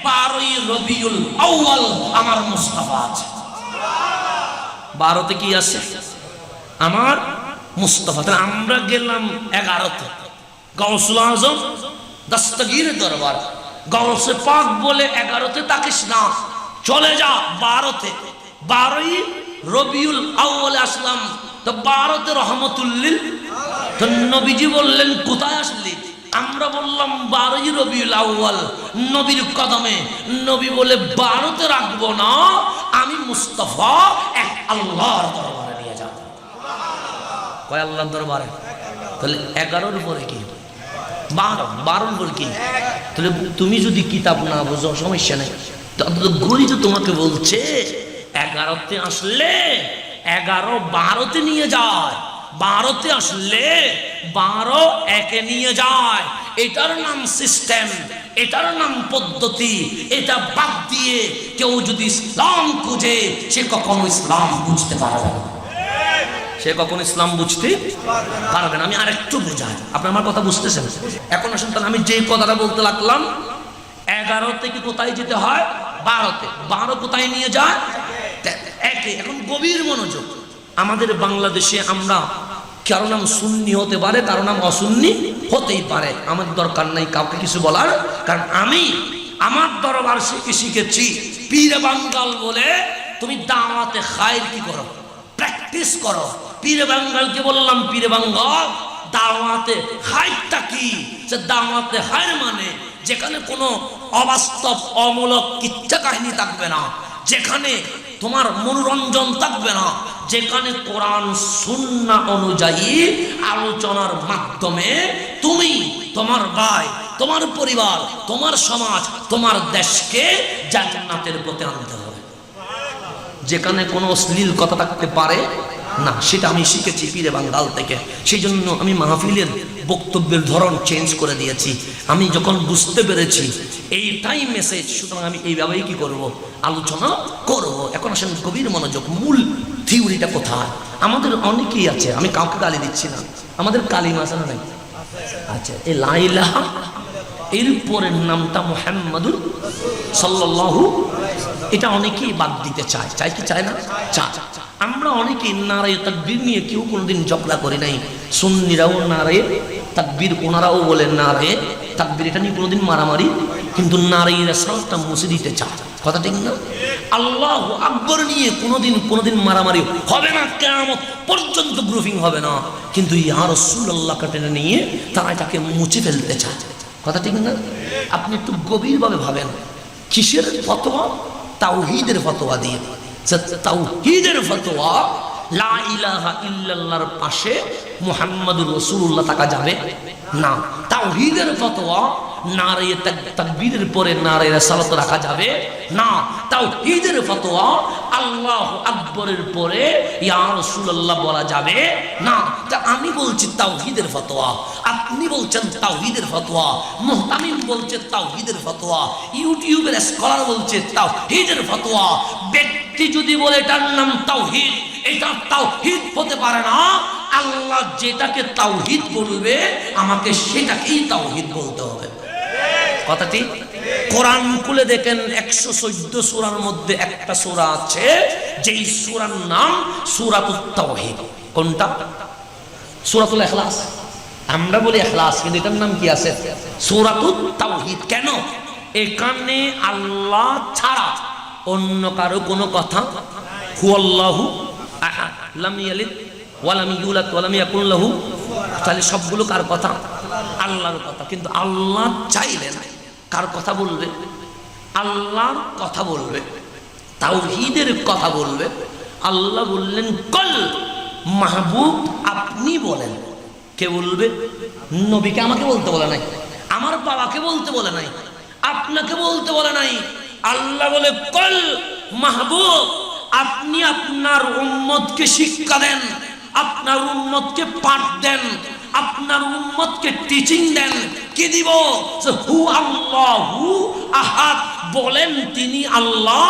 12ই রবিউল আউয়াল আমার মুস্তাফা আছে। 12তে কি আছে? আমার মুস্তাফা। তাহলে আমরা গেলাম 11তে, গাউসুল আজম দস্তগীরের দরবার। গাউসে পাক বলে 11তে তাকিস না, চলে যা 12তে। 12ই রবিউল আউয়ালে আসলাম, তো 12তে রহমতুল্লিল। তো নবীজি বললেন কোথায় আসলি? আমরা বললাম 12ই রবিউল আউয়াল, নবীর কদমে। নবী বলে 12তে রাখবো না, আমি মুস্তাফা এক আল্লাহর দরবারে নিয়ে যাব। কয় আল্লাহর দরবারে? তাহলে 11-র পরে কি? 12-র পরে কি? তাহলে তুমি যদি কিতাব না বোঝো সমস্যা নেই, ঘড়ি তো তোমাকে বলছে 11তে আসলে 11 12তে নিয়ে যায়, 12তে আসলে 12 একে নিয়ে যায়। এটার নাম সিস্টেম, এটার নাম পদ্ধতি। এটা বাদ দিয়ে কেউ যদি ইসলাম খুঁজে, সে কখনো ইসলাম বুঝতে পারবে না। সে কখন ইসলাম বুঝতে পারবে না। আমি আরেকটু বোঝাই, আপনি আমার কথা বুঝতেছেন? এখন আসুন তাহলে আমি যে কথাটা বলতে লাগলাম, 11 থেকে কোথায় যেতে হয়? 12তে। 12 কোথায় নিয়ে যায়? 1-এ। এখন গভীর মনোযোগ। আমাদের বাংলাদেশে আমরা কারো নাম সুন্নি হতে পারে, কারো নাম অসুন্নি হতেই পারে, আমার দরকার নাই কাউকে কিছু বলার, কারণ আমি আমার দরবার শিখেছি পীর বাঙ্গাল বলে তুমি দাওয়াতে খায়ের কি করো, প্র্যাকটিস করো। পীর বাঙ্গালকে বললাম, পীর বাঙ্গাল দাওয়াতে খায়েরটা কি? যে দাওয়াতে খায়ের মানে যেখানে কোনো অবাস্তব অমূলক কিচ্ছা কাহিনী থাকবে না, যেখানে তোমার মনোরঞ্জন থাকবে না, যেখানে কোরআন সুন্নাহ অনুযায়ী আলোচনার মাধ্যমে তুমি তোমার ভাই, তোমার পরিবার, তোমার সমাজ, তোমার দেশকে জান্নাতের পথে আনতে হবে। যেখানে কোনো অশ্লীল কথা থাকতে পারে না, সেটা আমি শিখেছি পীরে বাঙ্গাল থেকে। সেই জন্য আমি মাহফিলের বক্তব্যের ধরন চেঞ্জ করে দিয়েছি। আমি যখন বুঝতে পেরেছি এইটাই মেসেজ, সুতরাং আমি এইভাবেই কি করব, আলোচনা করব। এখন আসেন গভীর মনোযোগ, মূল থিওরিটা কোথায়? আমাদের অনেকেই আছে, আমি কাউকে গালি দিচ্ছি না, আমাদের কালিমা আছে না নাই? আচ্ছা, এই লা ইলাহা এর পরের নামটা মুহাম্মাদুর সাল্লাল্লাহু, এটা অনেকেই বাদ দিতে চায়। চায় কি চায় না? চায়। আমরা অনেকেই নারায়ে তাকবীর নিয়ে কেউ কোনোদিন ঝগড়া করি নাই। সুন্নিরাও নারায়ে তাকবীর, ওনারাও বলে নারায়ে তাকবীর, এটা নিয়ে কোনোদিন মারামারি, কিন্তু নারায়ে রাসালটা মুছে দিতে চায়। কথা ঠিক না? আল্লাহু আকবার নিয়ে কোনোদিন মারামারি হবে না, কিয়ামত পর্যন্ত গ্রুপিং হবে না, কিন্তু ইয়া রাসূলুল্লাহ টেনে নিয়ে তারা এটাকে মুছে ফেলতে চায়। কথা ঠিক না? আপনি একটু গভীরভাবে ভাবেন, কিসের ফতোয়া? তাওহীদের ফতোয়া দিয়ে। তাওহীদের ফতোয়া, লা ইলাহা ইল্লাল্লাহর পাশে মুহাম্মাদুর রাসূলুল্লাহ থাকা যাবে না। তাওহীদের ফতোয়া, নারায়ে তাকবীরের পরে নারায়ে রিসালাত রাখা যাবে না। তাওহীদের ফতোয়া, আল্লাহু আকবরের পরে ইয়া রাসূলুল্লাহ বলা যাবে না। তা আমি বলছি তাওহীদের ফতোয়া, আপনি বলছেন তাওহীদের ফতোয়া, মুহতামিম বলছে তাওহীদের ফতোয়া, ইউটিউবের স্কলার বলছে তাওহীদের ফতোয়া। ব্যক্তি যদি বলে এটার নাম তাওহীদ, এটা তাওহীদ হতে পারে না। আল্লাহ যেটাকে তাওহীদ বলবে আমাকে সেটাকেই তাওহীদ বলতে হবে। কথা ঠিক? কোরআন খুলে দেখেন, 114 সূরার মধ্যে একটা সূরা আছে যেই সূরার নাম সূরাতুত তাওহীদ। কোনটা? সূরাতুল ইখলাস। আমরা বলি ইখলাস, কিন্তু এটার নাম কি আছে? সূরাতুত তাওহীদ। কেন? এখানে আল্লাহ ছাড়া অন্য কারো কোনো কথা, হুয়াল্লাহু আহাদ, লাম ইয়ালিদ ওয়া লাম ইউলাদ ওয়া লাম ইয়াকুল লাহু, তাহলে সবগুলো কার কথা? আল্লাহর কথা। কিন্তু আল্লাহ চাইলেন কার কথা বলবে? আল্লাহর কথা বলবে, তাওহীদের কথা বলবে। আল্লাহ বললেন কল, মাহবুব আপনি বলেন। কে বলবে? নবীকে আমাকে বলতে বলে নাই, আমার বাবাকে বলতে বলে নাই, আপনাকে বলতে বলে নাই। আল্লাহ বলে কল মাহবুব আপনি আপনার উম্মতকে শিক্ষা দেন, আপনার উম্মতকে পাঠ দেন, আপনার উম্মতকে টিচিং দেন। কি দিব? হু আল্লাহু আহাদ, বলেন তিনি আল্লাহ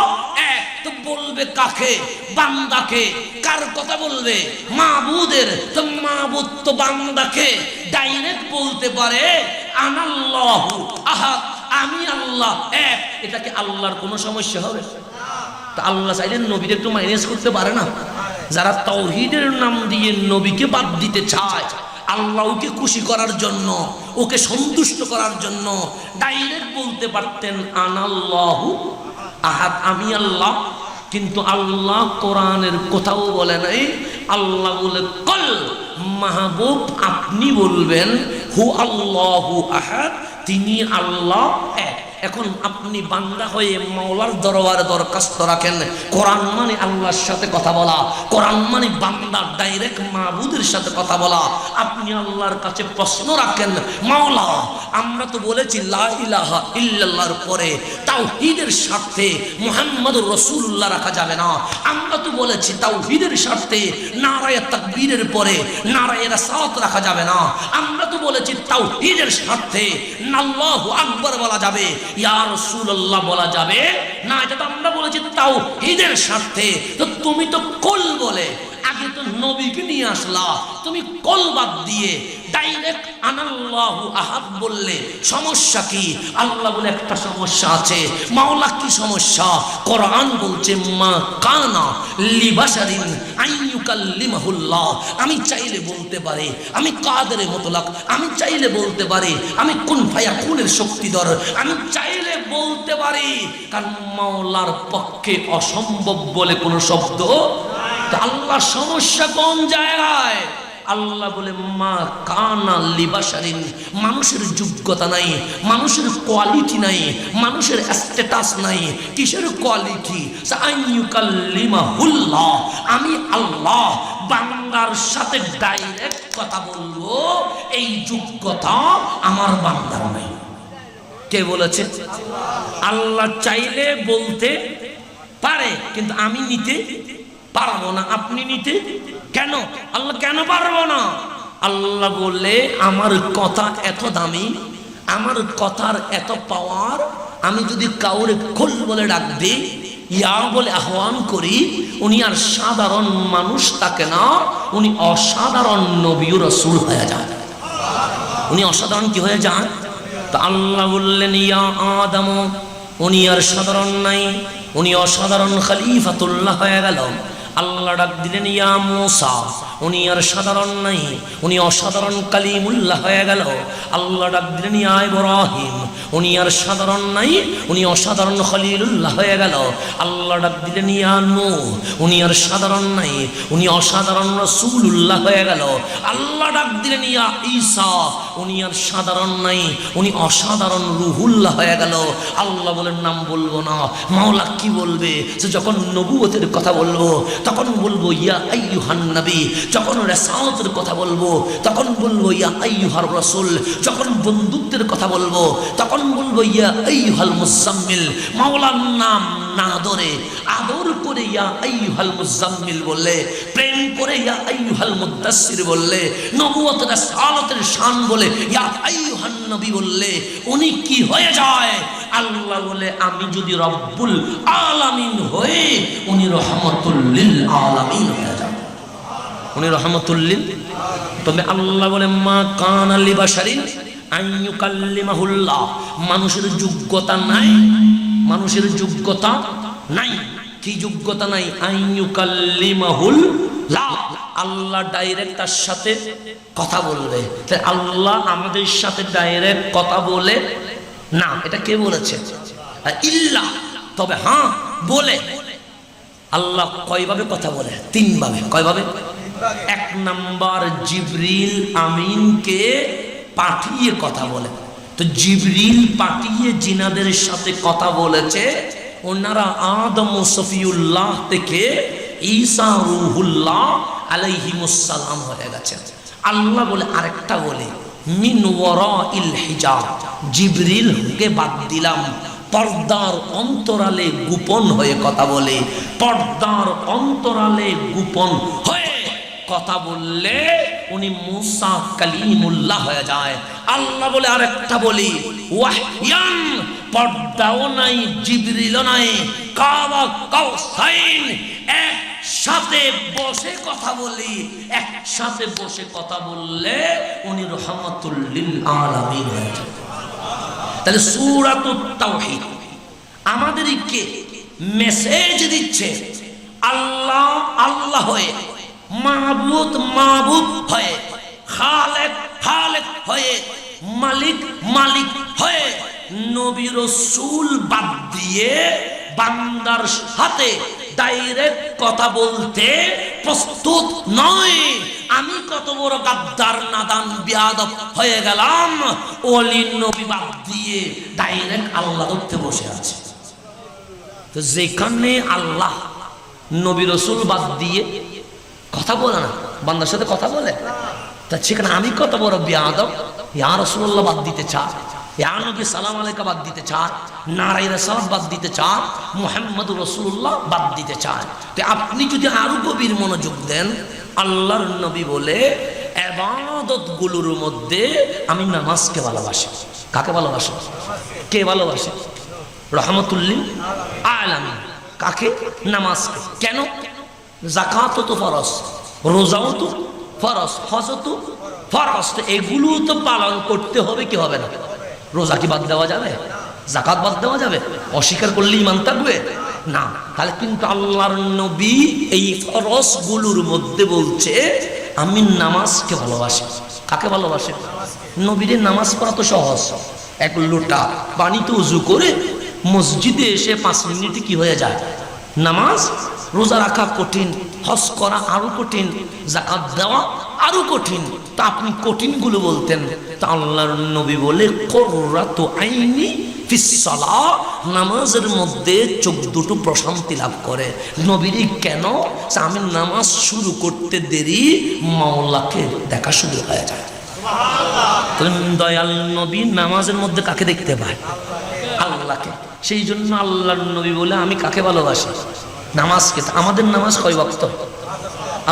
এক। তো বলবে কাকে? বান্দাকে। কার কথা বলবে? মাবুদের। তো মাবুদ তো বান্দাকে ডাইরেক্ট বলতে পারে আনাল্লাহু আহাদ, আমি আল্লাহ এক। এটাকে আল্লাহর কোনো সমস্যা হবে? তা আল্লাহ চাইলেন নবীর একটু মাইনাস করতে পারে না? যারা তাওহীদের নাম দিয়ে নবীকে বাদ দিতে চায়, আল্লাহকে খুশি করার জন্য, ওকে সন্তুষ্ট করার জন্য ডাইরেক্ট বলতে পারতেন আনাল্লাহু আহাদ, আমি আল্লাহ। কিন্তু আল্লাহ কোরআনের কোথাও বলে নাই। আল্লাহ বলে কল মাহবুব আপনি বলবেন হু আল্লাহু আহাদ, তিনি আল্লাহ এক। এখন আপনি বান্দা হয়ে মাওলার দরবারে দরখাস্ত রাখেন। কোরআন মানে আল্লাহর সাথে কথা বলা, কোরআন মানে বান্দার ডাইরেক্ট মাবুদের সাথে কথা বলা। আপনি আল্লাহর কাছে প্রশ্ন রাখেন, মাওলা আমরা তো বলেছি লা ইলাহা ইল্লাল্লাহর পরে তাওহীদের স্বার্থে মুহাম্মাদুর রাসূলুল্লাহ রাখা যাবে না। আমরা তো বলেছি তাওহীদের স্বার্থে নারায়ে তাকবীরের পরে নারায়ে রিসালাত রাখা যাবে না। আমরা তো বলেছি তাওহীদের স্বার্থে আল্লাহু আকবার বলা যাবে, ইয়া রাসূলুল্লাহ বলা যাবে না। এটা তো আমরা বলেছি তাওহীদের স্বার্থে। তো তুমি তো কুল বলে আগে তো নবীকে নিয়ে আসলা, তুমি কল বাদ দিয়ে ডাইরেক্ট আনাল্লাহু আহাদ বললে সমস্যা কি? আল্লাহ বলে একটা সমস্যা আছে। মাওলা কি সমস্যা? কোরআন বলছে মা কানা লিবাশারিন আইয়ুকাল্লিমাহুল্লাহ। আমি চাইলে বলতে পারি আমি কাদের মুতলাক, আমি চাইলে বলতে পারি আমি কুন ফায়াকুনের শক্তিধর, আমি চাইলে বলতে পারি, কারণ মাওলার পক্ষে অসম্ভব বলে কোনো শব্দ। আল্লাহর সমস্যা কোন জায়গায়? আল্লাহ বলে মা কানা লিবাশারিন, মানুষের যোগ্যতা নাই, মানুষের কোয়ালিটি নাই, মানুষের স্ট্যাটাস নাই। কিসের কোয়ালিটি? আইয়ুকাল্লিমাহুল্লাহ, আমি আল্লাহ বান্দার সাথে ডাইরেক্ট কথা বলবো, এই যোগ্যতা আমার বান্দার নাই। কে বলেছে? আল্লাহ চাইলে বলতে পারে, কিন্তু আমি নিতে পারবো না। আপনি নিতে কেন? আল্লাহ কেন পারবো না? আল্লাহ বলে আমার কথা এত দামি, আমার কথার এত পাওয়ার, আমি যদি কাউরে খোল বলে ডাক দিই, ইয়া বলে আহ্বান করি, উনি আর সাধারণ মানুষ থাকে না, উনি অসাধারণ নবী ও রাসূল হয়ে যান। উনি অসাধারণ কি হয়ে যান? তো আল্লাহ বললেন ইয়া আদম, উনি আর সাধারণ নাই, উনি অসাধারণ খলিফাতুল্লাহ হয়ে গেল। আল্লাহ ডাক দিলেন ইয়া মূসা, উনি আর সাধারণ নাই, উনি অসাধারণ কালিমুল্লাহ হয়ে গেল। আল্লাহ ডাক দিলেন ইয়া ইব্রাহিম, উনি আর সাধারণ নাই, উনি অসাধারণ খলিলুল্লাহ হয়ে গেল। আল্লাহ ডাক দিলেন ইয়া নূহ, উনি আর সাধারণ নাই, উনি অসাধারণ রাসূলুল্লাহ হয়ে গেল। আল্লাহ ডাক দিলেন ইয়া ঈসা, উনি আর সাধারণ নাই, উনি অসাধারণ রূহুল্লাহ হয়ে গেল। আল্লাহ বলেন নাম বলবো না। মাওলা কি বলবে? যে যখন নবুয়তের কথা বলবো তখন বলবো ইয়া আইয়ুহান নবী, যখন রাসালাতের কথা বলবো তখন বলবো ইয়া আইয়ুহার রাসূল, যখন বন্ধুত্বের কথা বলবো তখন বলবো ইয়া আইয়ুহাল মুজাম্মিল। মাওলার নাম না ধরে আদর করে ইয়া আইয়ুহাল মুজাম্মিল বললে, প্রেম করে ইয়া আইয়ুহাল মুদাসসির বললে, নবুয়ত রাসালাতের শান বলে ইয়া আইয়ুহান নবী বললে, উনি কি হয়ে যায়? আল্লাহ বলে আমি যদি রব্বুল আলামিন হয়ে উনি রহমাতুল লিল আলামিন হয়ে যান। উনি রহমাতুল লিল। তবে আল্লাহ বলে মা কানা লিবাশারিন আইয়ুকাল্লিমাহুল্লাহ, মানুষের যোগ্যতা নাই, মানুষের যোগ্যতা নাই। কি যোগ্যতা নাই? আইয়ুকাল্লিমাহুল্লাহ, আল্লাহ ডাইরেক্ট তার সাথে কথা বলবে। তাই আল্লাহ আমাদের সাথে ডাইরেক্ট কথা বলে না। এটা কে বলেছে? ইল্লা, তবে হ্যাঁ বলে। আল্লাহ কয়ভাবে কথা বলে? তিনভাবে। কয়ভাবে? এক নাম্বার জিবরিল আমিনকে পাঠিয়ে কথা বলে। তো জিবরিল পাঠিয়ে জিনাদের সাথে কথা বলেছে, ওনারা আদম সফিউল্লাহ থেকে ঈসা রূহুল্লাহ আলাইহিমুস সালাম হয়ে গেছে। আল্লাহ বলে আরেকটা বলে মিন ওয়ারাইল হিজাব, জিবরিলকে বাদ দিলাম, পর্দার অন্তরালে গোপন হয়ে কথা বলে। পর্দার অন্তরালে গোপন হয়ে কথা বললে উনি মুসা কালিমুল্লাহ হয়ে যায়। আল্লাহ বলে আরেকটা বলি ওয়াহয়ান, পর্দাও নাই, জিবরিলও নাই, কাবা কাউসাইন, একসাথে বসে কথা বলি। একসাথে বসে কথা বললে উনি রহমাতুল লিল আলামিন হয়ে যায়। তাহলে সূরাতুত তাওহীদ আমাদেরকে মেসেজ দিচ্ছে আল্লাহ আল্লাহ হয়ে, মাবুদ মাবুদ হয়ে, খালেক খালেক হয়ে, মালিক মালিক হয়ে, নবী রাসূল বাদ দিয়ে বান্দার সাথে ডাইরেক্ট কথা বলতে প্রস্তুত নয়। আমি কত বড় গাদ্দার নাদান বিয়াদব হয়ে গেলাম, ওলি নবী বাদ দিয়ে ডাইরেক্ট আল্লাহ ধরতে বসে আছে। তো যেখানে আল্লাহ নবী রাসূল বাদ দিয়ে কথা বলে না, বান্দার সাথে কথা বলে, তা সেখানে আমি কত বড় বিয়াদব, ইয়া রাসূলুল্লাহ বাদ দিতে চাই, ইয়া নবী সালাম আলাইকা বাদ দিতে চায়, নারায়ে রিসালাত বাদ দিতে চায়, মুহাম্মদুর রাসূলুল্লাহ বাদ দিতে চায়। তো আপনি যদি আরো গভীর মনোযোগ দেন, আল্লাহর নবী বলে ইবাদত গুলোর মধ্যে আমি নামাজকে ভালোবাসি। কাকে ভালোবাসি? কে ভালোবাসে? রহমাতুল লিল আলামিন। কাকে? নামাজকে। কেন? যাকাত তো ফরজ, রোজাও তো ফরজ, হজও তো ফরজ। তো এগুলো তো পালন করতে হবে কি হবে না? রোজা কি বাদ দেওয়া যাবে? যাকাত বাদ দেওয়া যাবে? অস্বীকার করলে ঈমান থাকবে না। তাহলে কিন্তু আল্লাহর নবী এই ফরজগুলোর মধ্যে বলছে আমি নামাজকে ভালোবাসি। কাকে ভালোবাসে? নবীরে নামাজ পড়া তো সহজ, এক লোটা পানিতে উজু করে মসজিদে এসে 5 মিনিটে কি হয়ে যায় নামাজ। রোজা রাখা কঠিন, হজ করা আরো কঠিন, যাকাত দেওয়া আরো কঠিন। তা আপনি কঠিনগুলো বলতেন, তা আল্লাহর নবী বলে কুররাতু আইনি ফিস সালাহ, নামাজের মধ্যে চোখ দুটো প্রশান্তি লাভ করে। নবীরে কেন? আমি নামাজ শুরু করতে দেরি মাওলাকে দেখা শুরু হয়ে যায়। দয়াল নবী নামাজের মধ্যে কাকে দেখতে পায়? আল্লাহকে। সেই জন্য আল্লাহর নবী বলে আমি কাকে ভালোবাসি? নামাজকে। আমাদের নামাজ কয় ওয়াক্ত?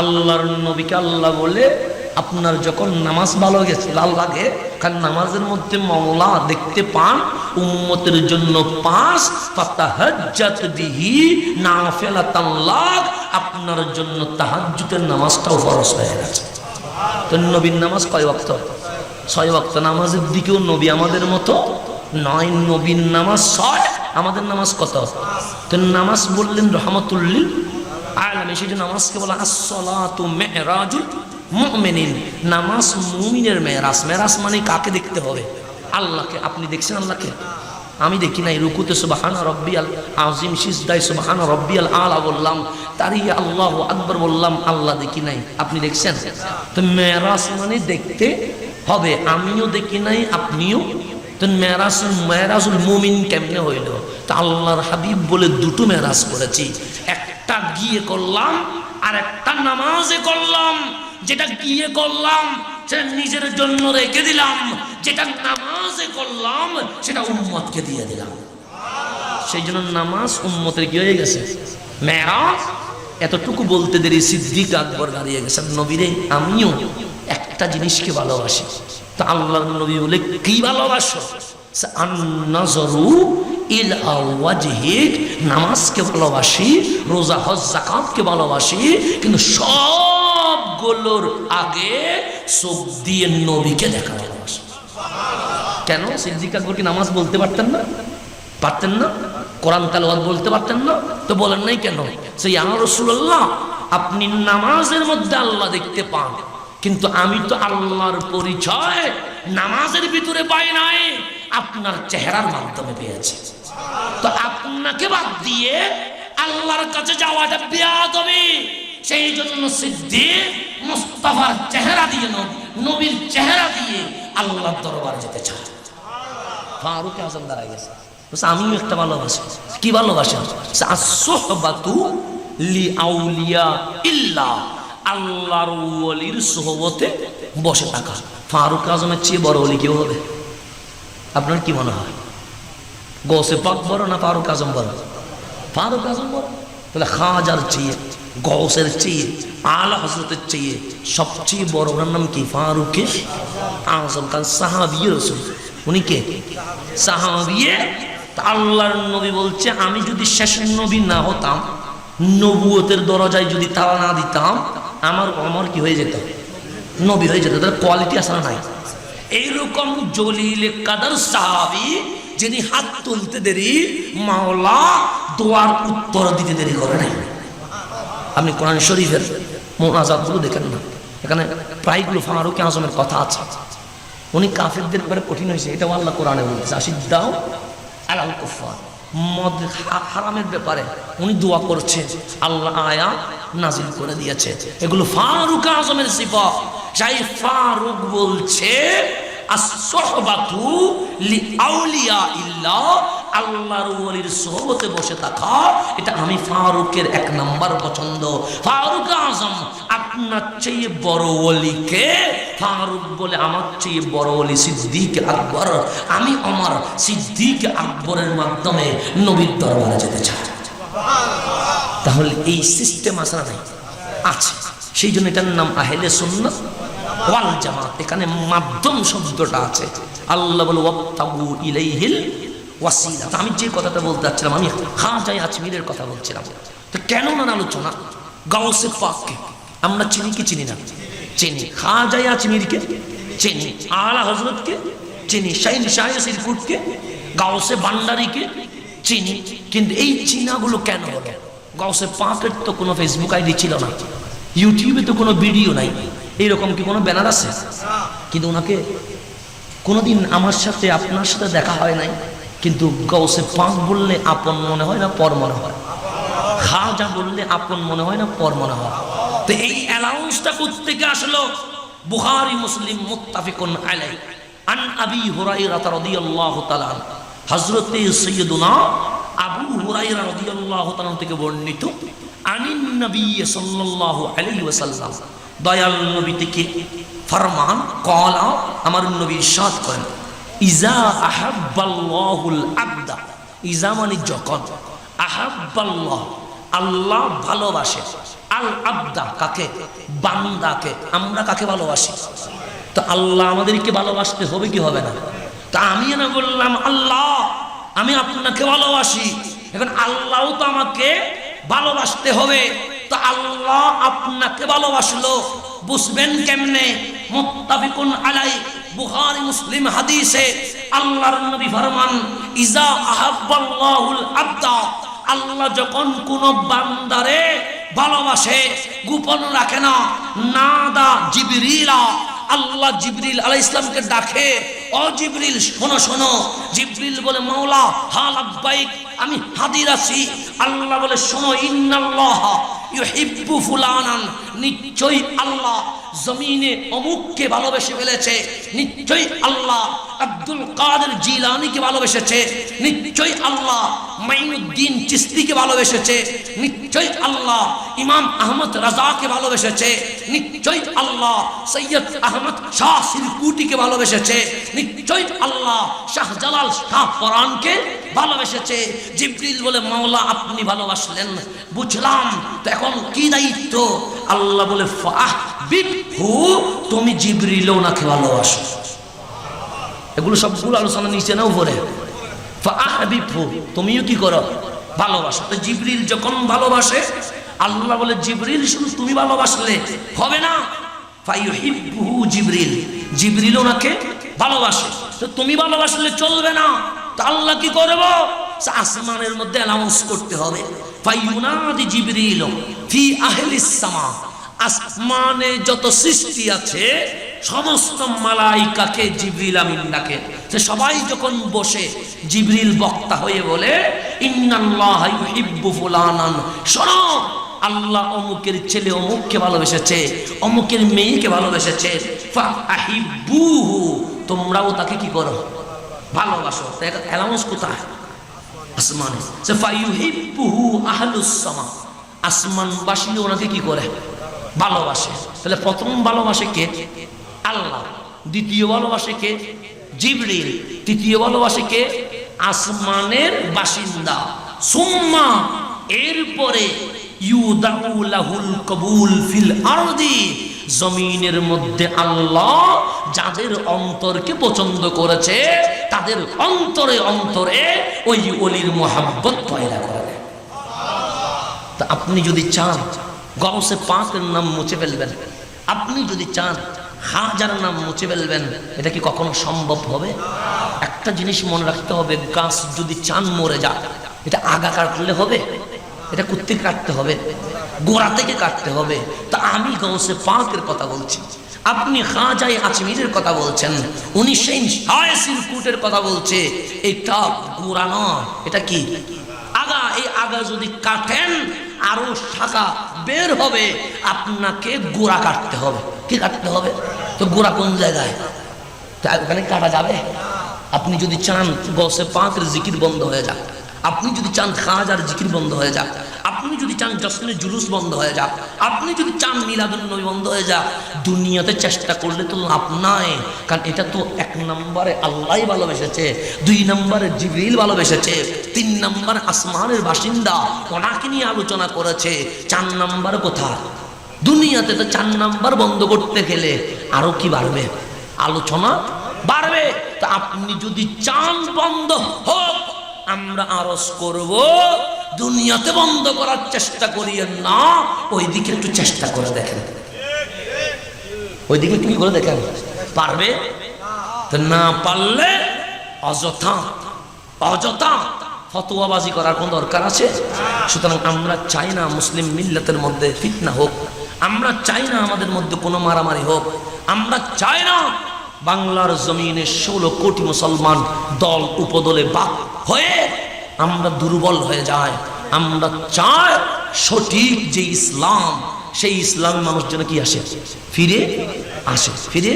আল্লাহর নবীকে আল্লাহ বলে আপনার যখন নামাজ ভালো গেছে লাল লাগে, কারণ নামাজের মধ্যে মাওলা দেখতে পান উম্মতের জন্য 5 ফাতাহাজ্জাত বিহি নাফিলাতান লাক, আপনার জন্য তাহাজ্জুদের নামাজটাও ফরজ হয়ে গেছে। তো নবীর নামাজ কয় ওয়াক্ত? 6 ওয়াক্ত। নামাজের দিকেও নবী আমাদের মতো নয়, নবীর নামাজ 6, আমাদের নামাজ কত? তো নামাজ বললেন রহমাতুল লিল আলামিন। সেই জন্য নামাজকে বলা আস-সালাতু মি'রাজুল মুমিনিন, নামাজ মুমিনের মেরাজ। মেরাজ মানে কাকে দেখতে হবে? আল্লাহকে। আপনি দেখছেন আল্লাহকে? আমি দেখি নাই। রুকুতে সুবহানা রাব্বিয়াল আযীম, সিজদায় সুবহানা রাব্বিয়াল আলা বললাম, তারিয়ে আল্লাহু আকবার বললাম, আল্লাহ দেখি নাই। আপনি দেখছেন? তো মেরাজ মানে দেখতে হবে। আমিও দেখি নাই, আপনিও। তো মেরাজুল মুমিন কেমনে হইল? তা আল্লাহর হাবিব বলে দুটো মেরাজ করেছি, একটা গিয়ে করলাম আর একটা নামাজে করলাম। যেটা গিয়ে করলাম সেটা নিজের জন্য রেখে দিলাম, যেটা নামাজে করলাম সেটা উম্মতকে দিয়ে দিলাম। সেই জন্য নামাজ উম্মতের কি হয়ে গেছে? মেরাজ। এতটুকু বলতে দেরি সিদ্দিক আকবর দাঁড়িয়ে গেছেন, নবীরে আমিও একটা জিনিসকে ভালোবাসি। তো আল্লাহর নবী বলে কি ভালোবাসো? আন-নাযরু ইলা ওয়াজহিক, নামাজকে ভালোবাসি, রোজা হজ যাকাতকে ভালোবাসি, কিন্তু সবগুলোর আগে চোখ দিয়ে নবীকে দেখা ভালোবাসি। কেন? সিদ্দিক আকবর কি নামাজ বলতে পারতেন না? পারতেন না? কোরআন তেলাওয়াত বলতে পারতেন না? তো বলেন নাই কেন? সে ইয়া রাসূলুল্লাহ, আপনি নামাজের মধ্যে আল্লাহ দেখতে পান, কিন্তু আমি তো আল্লাহর পরিচয় নামাজের ভিতরে পাই নাই, আপনার চেহারার মাধ্যমে পেয়েছি। তো আপনাকে বাদ দিয়ে আল্লাহর কাছে যাওয়াটা বেয়াদবি। সেই জন্য সিদ্দিক মুস্তাফার চেহারা দিয়ে, নবীর চেহারা দিয়ে আল্লাহর দরবারে যেতে চায়। ফারুক আযম দাঁড়ায় গেছে, আমিও একটা ভালোবাসি। কি ভালোবাসেন? as-suhbatu লি আউলিয়া ইল্লাহ, আল্লাহর ওলির সোহবতে বসে থাকা। ফারুক আজমের চেয়ে বড় ওলি কেউ হবে? আপনার কি মনে হয়? গৌসে পাক বড় না ফারুক আজম বড়? ফারুক আজম বড়। তাহলে খাজার চেয়ে, গৌসের চেয়ে, আলা হযরতের চেয়ে সবচেয়ে বড় ওনার নাম কি? ফারুকে আজম। কারণ সাহাবী রাসূল। উনি কে? সাহাবী। আল্লাহর নবী বলছে আমি যদি শেষ নবী না হতাম, নবুয়তের দরজায় যদি তালা না দিতাম, আমার ওমর কি হয়ে যেত? নবী হয়ে যেত। তার কোয়ালিটি আসলে নাই। এইরকম জলিল কাদর সাহাবী, যিনি হাত তুলতে দেরি মাওলা দোয়ার উত্তর দিতে দেরি করে নাই। আপনি কোরআন শরীফের মুনাজাতগুলো দেখেন না, এখানে প্রায়গুলো ফারুক আজমের কথা আছে। উনি কাফেরদের ব্যাপারে কঠিন হয়েছে, এটাও আল্লাহ কোরআনে বলছে। আসিদ্দাও আলাল কুফার, মদ হারামের ব্যাপারে উনি দোয়া করছে, আল্লাহ আয়াত নাজিল করে দিয়েছে। এগুলো ফারুক আজমের সিফাত। সেই ফারুক বলছে as-suhbatu লি আউলিয়া ইল্লাহ, আল্লাহর ওলির সোহবতে বসে থাকা, এটা আমি ফারুকের 1 নাম্বার পছন্দ। ফারুক আজম আপনার চেয়ে বড় ওলিকে ফারুক বলে, আমার চেয়ে বড় ওলি সিদ্দিক আকবর। আমি আমার সিদ্দিক আকবরের মাধ্যমে নবীর দরবারে যেতে চাই। তাহলে এই সিস্টেম আসা নাই? আছে। সেই জন্য এটার নাম আহলে সুন্নাত ওয়াল জামাত। এখানে মাধ্যম শব্দটা আছে। আল্লাহ বলে ওয়াবতাগু ইলাইহিল ওয়াসিলা। আমি যে কথাটা বলতে চাচ্ছিলাম, আমি খাজা আজমিরের কথা বলছিলাম। তো কেন না আলোচনা গাউসে পাককে আমরা চিনি কি চিনি না? চিনি। খাজা আজমিরকে চিনি, আলা হযরতকে চিনি, শাইন শাহ সিরকুটকে, গাউসে ভান্ডারীকে চিনি। কিন্তু এই চিনাগুলো কেন হলো? গাউসে পাকের তো কোনো ফেসবুক আইডি ছিল না, ইউটিউবে তো কোনো ভিডিও নাই, এইরকম কি কোনো ব্যানার আছে? কিন্তু ওনাকে কোনোদিন আমার সাথে আপনার সাথে দেখা হয় নাই, কিন্তু গাউসে পাক বললে আপন মনে হয় না পর মনে হয়? খাজা বললে আপন মনে হয় না পর মনে হয়? তো এই অ্যালাউন্সটা কোত্থেকে আসলো? বুখারী মুসলিম মুত্তাফিকুন আলাইহি। আন আবি হুরায়রা রাদিয়াল্লাহু তাআলা, হযরত সাইয়্যিদুনা আবু হুরায়রা রাদিয়াল্লাহু তাআলা থেকে বর্ণিত, আনিন নবী সাল্লাল্লাহু আলাইহি ওয়াসাল্লাম, দয়াল নবী থেকে ফরমান, ক্বালা, আমার নবী ইরশাদ করেন, ইজা আহাব্বাল্লাহুল আবদা, ইজা মানে যখন, আহাব্বাল্লাহ আল্লাহ ভালোবাসে, আল আবদা কাকে? বান্দাকে। আমরা কাকে ভালোবাসি? তো আল্লাহ আমাদেরকে ভালোবাসতে হবে কি হবে না? তা আমি না বললাম আল্লাহ আমি আপনাকে ভালোবাসি, এখন আল্লাহও তো আমাকে ভালোবাসতে হবে। তো আল্লাহ আপনাকে ভালোবাসলো, বুঝবেন কেমনে? মুত্তাফিকুন আলাই, বুখারী মুসলিম হাদিসে আল্লাহর নবী ফরমান, ইজা আহাব্বাল্লাহুল আবদা, আল্লাহ যখন কোন বান্দারে ভালোবাসে গোপন রাখে না, নাদা জিবরিলা, আল্লাহ জিবরিল আলাইহিস সালামকে ডাকে, ও জিবরিল শোনো শোনো। জিবরিল বলে মাওলা হা লাব্বাইক, আমি হাজির আছি। আল্লাহ বলে শোনো, ইন্নাল্লাহ ইউহিব্বু ফুলানান, নিশ্চয়ই আল্লাহ জমিনে অমুককে ভালোবেসে ফেলেছে, নিশ্চয়ই আল্লাহ আব্দুল কাদের জিলানীকে ভালোবেসেছে, নিশ্চয়ই আল্লাহ মাইনুদ্দিন চিশতিকে ভালোবেসেছে, নিশ্চয়ই আল্লাহ ইমাম আহমদ রাজাকে ভালোবেসেছে, নিশ্চয়ই আল্লাহ সৈয়দ আহমদ শাহ সিরকুটিকে ভালোবেসেছে, নিশ্চয়ই আল্লাহ শাহজালাল শাহ পরানকে ভালোবেসেছে। জিবরিল বলে মাওলা আপনি ভালোবাসলেন, বুঝলাম, তো এখন কি দায়িত্ব? আল্লাহ বলে ফাহবিবহু, তুমি জিবরিল ওনাকে ভালোবাসো। এগুলো সবগুলো আলোচনা নিচে না উপরে? ফাহবিবহু, তুমিও কি করো? ভালোবাসো। তো জিবরিল যখন ভালোবাসে, আল্লাহ বলে জিবরিল শুধু তুমি ভালোবাসলে হবে না, ফায়ুহিব্বুহু জিবরিল, জিবরিল ওনাকে ভালোবাসে। তো তুমি ভালোবাসলে চলবে না, তো আল্লাহ কি করবো? আসমানের মধ্যে অ্যানাউন্স করতে হবে, ফায়ুনাদি জিবরিল ফি আহলিস সামা, আসমানে যত সৃষ্টি আছে সমস্ত মালাইকাকে জিবরিল আমিন ডাকে। সে সবাই যখন বসে, জিবরিল বক্তা হয়ে বলে, ইন্নাল্লাহা ইউহিব্বু ফুলানান, শোনো আল্লাহ অমুকের ছেলে অমুককে ভালোবেসেছে, অমুকের মেয়েকে ভালোবেসেছে, ফাহিব্বুহু, তোমরাও তাকে কি করো? ভালোবাসো। অ্যালাউন্স কোথায়? আসমানে। সে ফায়ুহিব্বুহু আহলুস সামা, আসমানবাসী ওনাকে কি করে? ভালোবাসে। তাহলে প্রথম ভালোবাসে কে? আল্লাহ। দ্বিতীয় ভালোবাসে কে? জিবরিল। তৃতীয় ভালোবাসে কে? আসমানের বাসিন্দা। সুম্মা, এরপরে ইউদাউ লাহুল কবুল ফিল আরদি, জমিনের মধ্যে আল্লাহ যাদের অন্তরকে পছন্দ করেছে তাদের অন্তরে অন্তরে ওই ওলির মোহাব্বত পয়দা করে। তা আপনি যদি চান গাউসে পাকের নাম মুছে ফেলবেন, আপনি যদি চান হাজার নাম মুছে ফেলবেন, এটা কি কখনো সম্ভব হবে? একটা জিনিস মনে রাখতে হবে, গাছ যদি চান মরে যাক, এটা আগা কাটলে হবে? এটা কোত্থেকে কাটতে হবে? গোড়া থেকে কাটতে হবে। তা আমি গাউসে পাকের কথা বলছি, আপনি খাজা আজমিরের কথা বলছেন, উনি সেই শাহ সিরকুটের কথা বলছে। এটা গোড়া নয়, এটা কি আগা। এই আগা যদি কাটেন আরো শাখা বের হবে, আপনাকে গোড়া কাটতে হবে। কি কাটতে হবে? তো গোড়া কোন জায়গায়? ওখানে কাটা যাবে? আপনি যদি চান গাউসে পাকের জিকির বন্ধ হয়ে যাক, আপনি যদি চান খাজার জিকির বন্ধ হয়ে যাক, আপনি যদি চান জশ্নে জুলুস বন্ধ হয়ে যাক, আপনি যদি চান মিলাদুন নবী বন্ধ হয়ে যাক, দুনিয়াতে চেষ্টা করলে তো লাভ নাই। কারণ এটা তো এক নম্বরে আল্লাহ ভালোবেসেছে, দুই নম্বরে জিবরিল ভালোবেসেছে, তিন নম্বরে আসমানের বাসিন্দা ওনাকে নিয়ে আলোচনা করেছে, চার নম্বর কোথায়? দুনিয়াতে। তো চার নম্বর বন্ধ করতে গেলে আরো কি বাড়বে? আলোচনা বাড়বে। তা আপনি যদি চান বন্ধ হোক, আমরা আরজ করব দুনিয়াতে বন্ধ করার চেষ্টা করিয়েন না, ওইদিকে একটু চেষ্টা করে দেখেন। ওইদিকে একটু কি করে দেখেন, পারবে তো? না পারলে অযথা অযথা ফতোয়াবাজি করার কোন দরকার আছে? সুতরাং আমরা চাই না মুসলিম মিল্লাতের মধ্যে ফিতনা হোক, আমরা চাই না আমাদের মধ্যে কোনো মারামারি হোক, আমরা চাই না বাংলার জমিনে 16 কোটি মুসলমান দল উপদলে ভাগ হয়ে আমরা দুর্বল হয়ে যায়। আমরা চাই সঠিক যে ইসলাম, সেই ইসলামী মানুষ যেন কি আসে, ফিরে আসে, ফিরে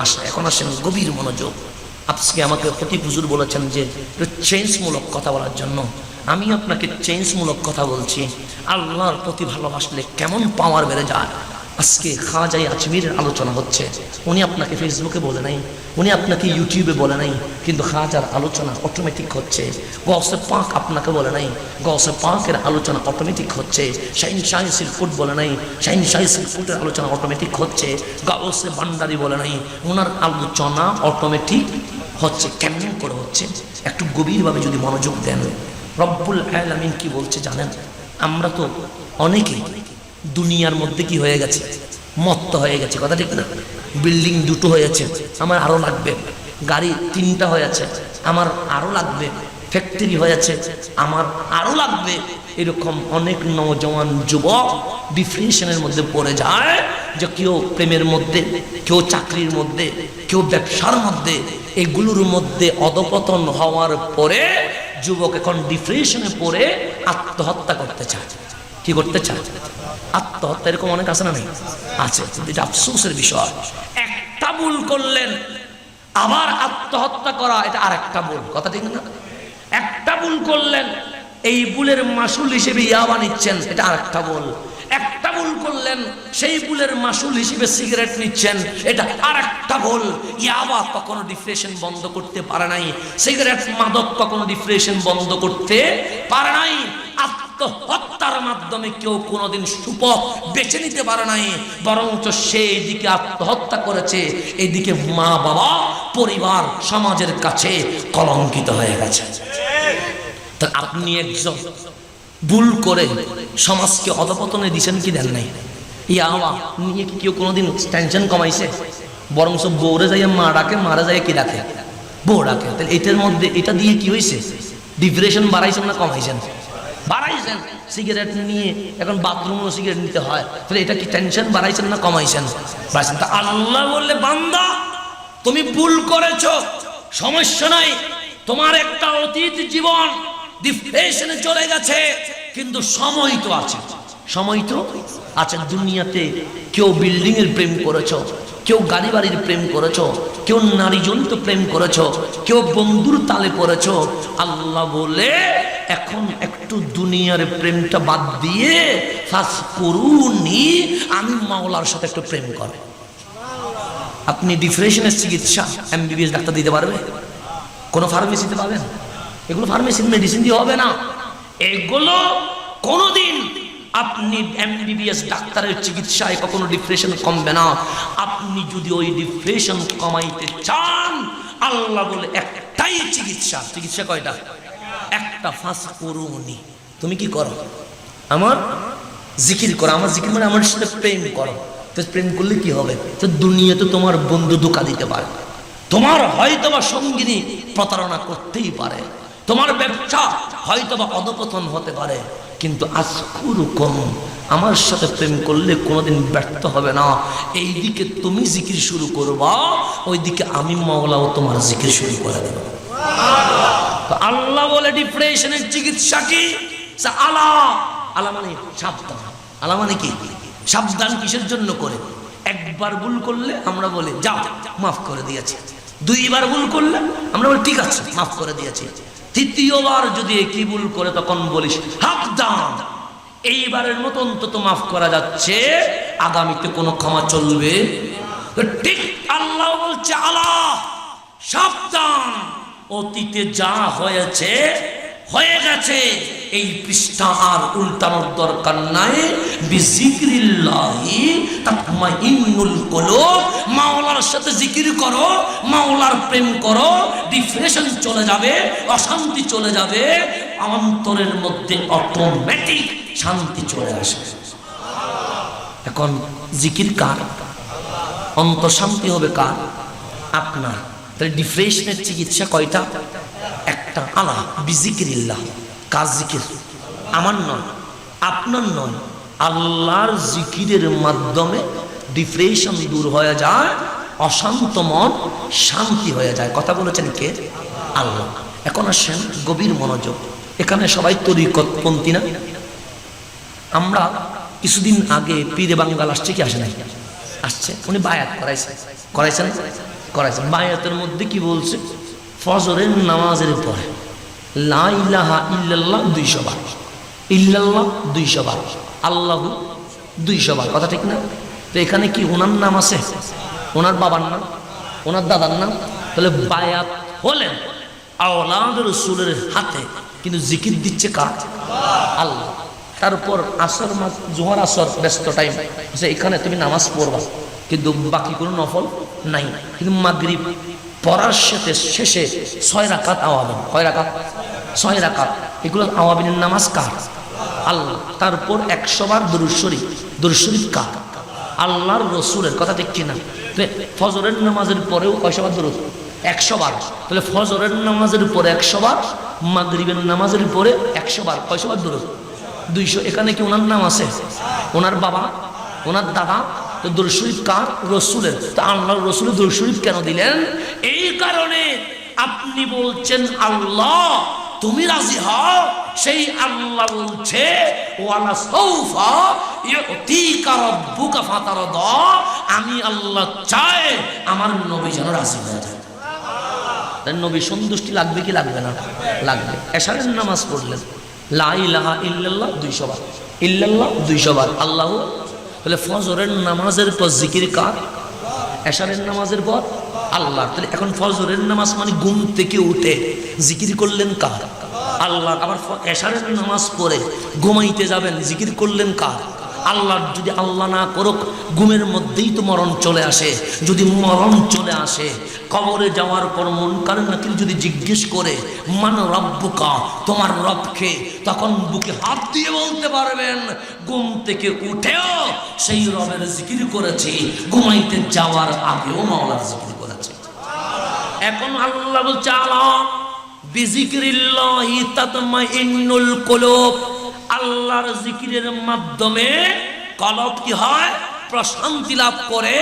আসে। এখন আসেন গভীর মনোযোগ। আজকে আমাকে খতিব হুজুর বলেছেন যে চেঞ্জমূলক কথা বলার জন্য। আমি আপনাকে চেঞ্জমূলক কথা বলছি। আল্লাহর প্রতি ভালোবাসলে কেমন পাওয়ার বেড়ে যায়। আজকে খাজা আজমিরের আলোচনা হচ্ছে, উনি আপনাকে ফেসবুকে বলে নাই, উনি আপনাকে ইউটিউবে বলে নাই, কিন্তু খাজার আলোচনা অটোমেটিক হচ্ছে। গৌসে পাক আপনাকে বলে নাই, গৌসে পাকের আলোচনা অটোমেটিক হচ্ছে। শাহিন শাহী সিলকুট বলে নাই, শাহিন শাহী সিলকুটের আলোচনা অটোমেটিক হচ্ছে। গাউসে ভান্ডারি বলে নাই, ওনার আলোচনা অটোমেটিক হচ্ছে। কেমন করে হচ্ছে? একটু গভীরভাবে যদি মনোযোগ দেন, রব্বুল আলামিন কি বলছে জানেন? আমরা তো অনেকেই দুনিয়ার মধ্যে কি হয়ে গেছে, মত্ত হয়ে গেছে, কথা ঠিক না? বিল্ডিং 2টো হয়েছে, আমার আরো লাগবে। গাড়ি 3টা হয়েছে, আমার আরো লাগবে। ফ্যাক্টরি হয়েছে, আমার আরো লাগবে। এরকম অনেক নওজওয়ান যুবক ডিপ্রেশনের মধ্যে পড়ে যায়, যে কেউ প্রেমের মধ্যে, কেউ চাকরির মধ্যে, কেউ ব্যবসার মধ্যে। এগুলোর মধ্যে অধপতন হওয়ার পরে যুবক এখন ডিপ্রেশনে পড়ে আত্মহত্যা করতে চায়। কি করতে চায়? আত্মহত্যা। এরকম অনেক আছে না? নেই? আছে। এটা আফসোসের বিষয়। একটা ভুল করলেন, আবার আত্মহত্যা করা, এটা আরেকটা ভুল, কথা ঠিক না? একটা ভুল করলেন, এই ভুলের মাসুল হিসেবে ইয়াবা নিচ্ছেন, এটা আরেকটা ভুল। একটা ভুল করলেন, সেই ভুলের মাসুল হিসেবে সিগারেট নিচ্ছেন, এটা আরেকটা ভুল। ইয়াবা কখনো ডিপ্রেশন বন্ধ করতে পারে নাই, সিগারেট মাদক কখনো ডিপ্রেশন বন্ধ করতে পারে নাই। আত্মহত্যার মাধ্যমে কেউ কোনোদিন সুপথ বেছে নিতে পারে নাই, বরঞ্চ সেই দিকে আত্মহত্যা করেছে, এইদিকে মা বাবা, পরিবার, সমাজের কাছে কলঙ্কিত হয়ে গেছে। তা আপনি একজন ভুল করে সমাজকে অধপতনে দিচ্ছেন কি দেন নাই? ইয়াওয়া নিয়ে কি কেউ কোনোদিন টেনশন কমাইছে? বরঞ্চ বউরে যাইয়া মা ডাকে, মারা যায় কি ডাকে? বউ ডাকে। তাহলে এটার মধ্যে এটা দিয়ে কি হয়েছে? ডিপ্রেশন বাড়াইছেন না কমাইছেন? বাড়াইছেন। সিগারেট নিয়ে এখন বাথরুমও সিগারেট নিতে হয়, তাহলে এটা কি টেনশন বাড়াইছেন না কমাইছেন? বাড়াইছেন। তা আল্লাহ বললে, বান্দা তুমি ভুল করেছো, সমস্যা নাই, তোমার একটা অতীত জীবন ডিপ্রেশনে চলে গেছে, কিন্তু সময় তো আছে, সময় তো আছে। দুনিয়াতে কেউ বিল্ডিং এর প্রেম করেছো, কেউ গাড়ি বাড়ির প্রেম করেছো, কেউ নারী জনিত প্রেম করেছো, কেউ বন্ধুর তালে পড়েছো। আল্লাহ বলে এখন একটু দুনিয়ার প্রেমটা বাদ দিয়ে ফাসকুরুনি, আমি মাওলার সাথে একটু প্রেম করে। আপনি ডিপ্রেশনের চিকিৎসা এমবিবিএস ডাক্তার দিতে পারবে? কোন ফার্মেসিতে পাবেন? এগুলো ফার্মেসির মেডিসিন দিয়ে হবে না। এগুলো কোনোদিন আপনি এমবিবিএস ডাক্তারের চিকিৎসায় কখনো ডিপ্রেশন কমবে না। আপনি যদি ওই ডিপ্রেশন কমাইতে চান, আল্লাহ বলে একটাই চিকিৎসা। চিকিৎসা কয়টা? একটা, ফাসকুরুনি, তুমি কি করো? আমার জিকির করো। আমার জিকির মানে আমার সাথে প্রেম করো। তো প্রেম করলে কি হবে? তো দুনিয়াতে তোমার বন্ধু ধোঁকা দিতে পারে, তোমার হয়তোবা সঙ্গিনী প্রতারণা করতেই পারে, তোমার ব্যবসা হয়তোবা অধপতন হতে পারে, কিন্তু আজকুরুকুম, আমার সাথে প্রেম করলে কোনোদিন ব্যর্থ হবে না। এইদিকে তুমি জিকির শুরু করবা, ওইদিকে আমি মাওলাও তোমার জিকির শুরু করে দেব। আল্লাহ বলে ডিপ্রেশনের চিকিৎসা কি? আলা, আলা মানে সাবধান। আলা মানে কি? সাবধান। কিসের জন্য করে? একবার ভুল করলে আমরা বলি যাও মাফ করে দিয়েছি, দুইবার ভুল করলে আমরা বলি ঠিক আছে মাফ করে দিয়েছি, তৃতীয়বার যদি একই ভুল করে তখন বলিস সাবধান, এইবারের মতো অন্তত মাফ করা যাচ্ছে, আগামীতে কোনো ক্ষমা চলবে ঠিক। আল্লাহ বলছে আলা, সাবধান, অতীতে যা হয়েছে হয়ে গেছে, এই পৃষ্ঠা আর উল্টানোর দরকার নাই। বিজিক্রিল্লাহি তাতমাইন্নুল কুলুব, মাওলার সাথে জিকির করো, মাওলার প্রেম করো, ডিপ্রেশন চলে যাবে, অশান্তি চলে যাবে, অন্তরের মধ্যে অটোমেটিক শান্তি চলে আসবে। এখন জিকির কার? অন্তর শান্তি হবে কার? আপনার। তাহলে ডিপ্রেশনের চিকিৎসা কয়টা? একটা, আলা বিজিক্রিল্লাহ। কাজ জিকির, আমার নয়, আপনার নয়, আল্লাহর জিকিরের মাধ্যমে ডিপ্রেশন দূর হয়ে যায়, অশান্ত মন শান্তি হয়ে যায়। কথা বলেছেন কে? আল্লাহ। এখন আসেন গভীর মনোযোগ। এখানে সবাই তরিকতপন্থী না? আমরা কিছুদিন আগে পীরে বাঙ্গাল আসছে কি আসে নাই? আসছে। উনি বায়াত করাইছেন। বায়াতের মধ্যে কি বলছে? ফজরের নামাজের পরে লা ইলাহা ইল্লাল্লাহ 200 বার, ইল্লাল্লাহ 200 বার, আল্লাহু 200 বার। কথা ঠিক না? তো এখানে কি ওনার নাম আছে? ওনার বাবার নাম, ওনার দাদার নাম? তাহলে বায়াত হলেন আওলাদ রাসূলের হাতে, কিন্তু জিকির দিচ্ছে কার? আল্লাহ। তারপর আসর, জোহর আসর ব্যস্ত টাইম, এখানে তুমি নামাজ পড়বা, কিন্তু বাকি কোনো নফল নাই। কিন্তু মাগরিব পড়ার সাথে শেষে 6 রাকাত আওয়াবিন। কয় রাকাত? 6 রাকাত। এগুলো আওয়াবিনের নামাজ কার? আল্লাহ। তারপর 100 বার দুরূদ শরীফ। দুরূদ শরীফ কার? আল্লাহর রাসূলের। কথা ঠিক কিনা? ফজরের নামাজের পরেও কয়শো বার দুরূদ? 100 বার। তাহলে ফজরের নামাজের পরে 100 বার, মাগরিবের নামাজের পরে 100 বার, কয়শো বার দুরূদ? 200। এখানে কি ওনার নাম আছে? ওনার বাবা, ওনার দাদা? তো দুরূদ শরীফ কার? রাসূলের। তো আল্লাহর রাসূল দুরূদ শরীফ কেন দিলেন? এই কারণে আপনি বলছেন আল্লাহ, তুমি রাজি হও, সেই আল্লাহ বলছে ওয়ালা সাউফা ইউতিকা রাব্বুকা ফাতারদা, আমি আল্লাহ চাই আমার নবী যেন রাজি হয়ে যায়। তাই নবী সন্তুষ্টি লাগবে কি লাগবে না? লাগবে। এশারের নামাজ পড়লেন লা ইলাহা ইল্লাল্লাহ 200 বার, ইল্লাল্লাহ 200 বার, আল্লাহু। তাহলে ফজরের নামাজের পর জিকির কার? এশারের নামাজের পর আল্লাহ। তাহলে এখন ফজরের নামাজ মানে ঘুম থেকে উঠে জিকির করলেন কার? আল্লাহ। আবার এশারের নামাজ পড়ে ঘুমাইতে যাবেন, জিকির করলেন কার? আল্লাহ। যদি আল্লাহ না করুক, ঘুমের মধ্যেই তো মরণ চলে আসে। যদি মরণ চলে আসে, কবরে যাওয়ার পর মুনকার নাকির যদি জিজ্ঞেস করে মান রব্বুকা, তোমার রবকে, তখন বুকে হাত দিয়ে বলতে পারবেন ঘুম থেকে উঠেও সেই রবের জিকির করেছি, ঘুমাইতে যাওয়ার আগেও মাওলার জিকির করেছি। এখন আল্লাহ বলছে আলা বিজিক্রিল্লাহি তাতমাইন্নুল কুলুব, আল্লাহর জিকিরের মাধ্যমে কলব কি হয়? প্রশান্তি লাভ করে,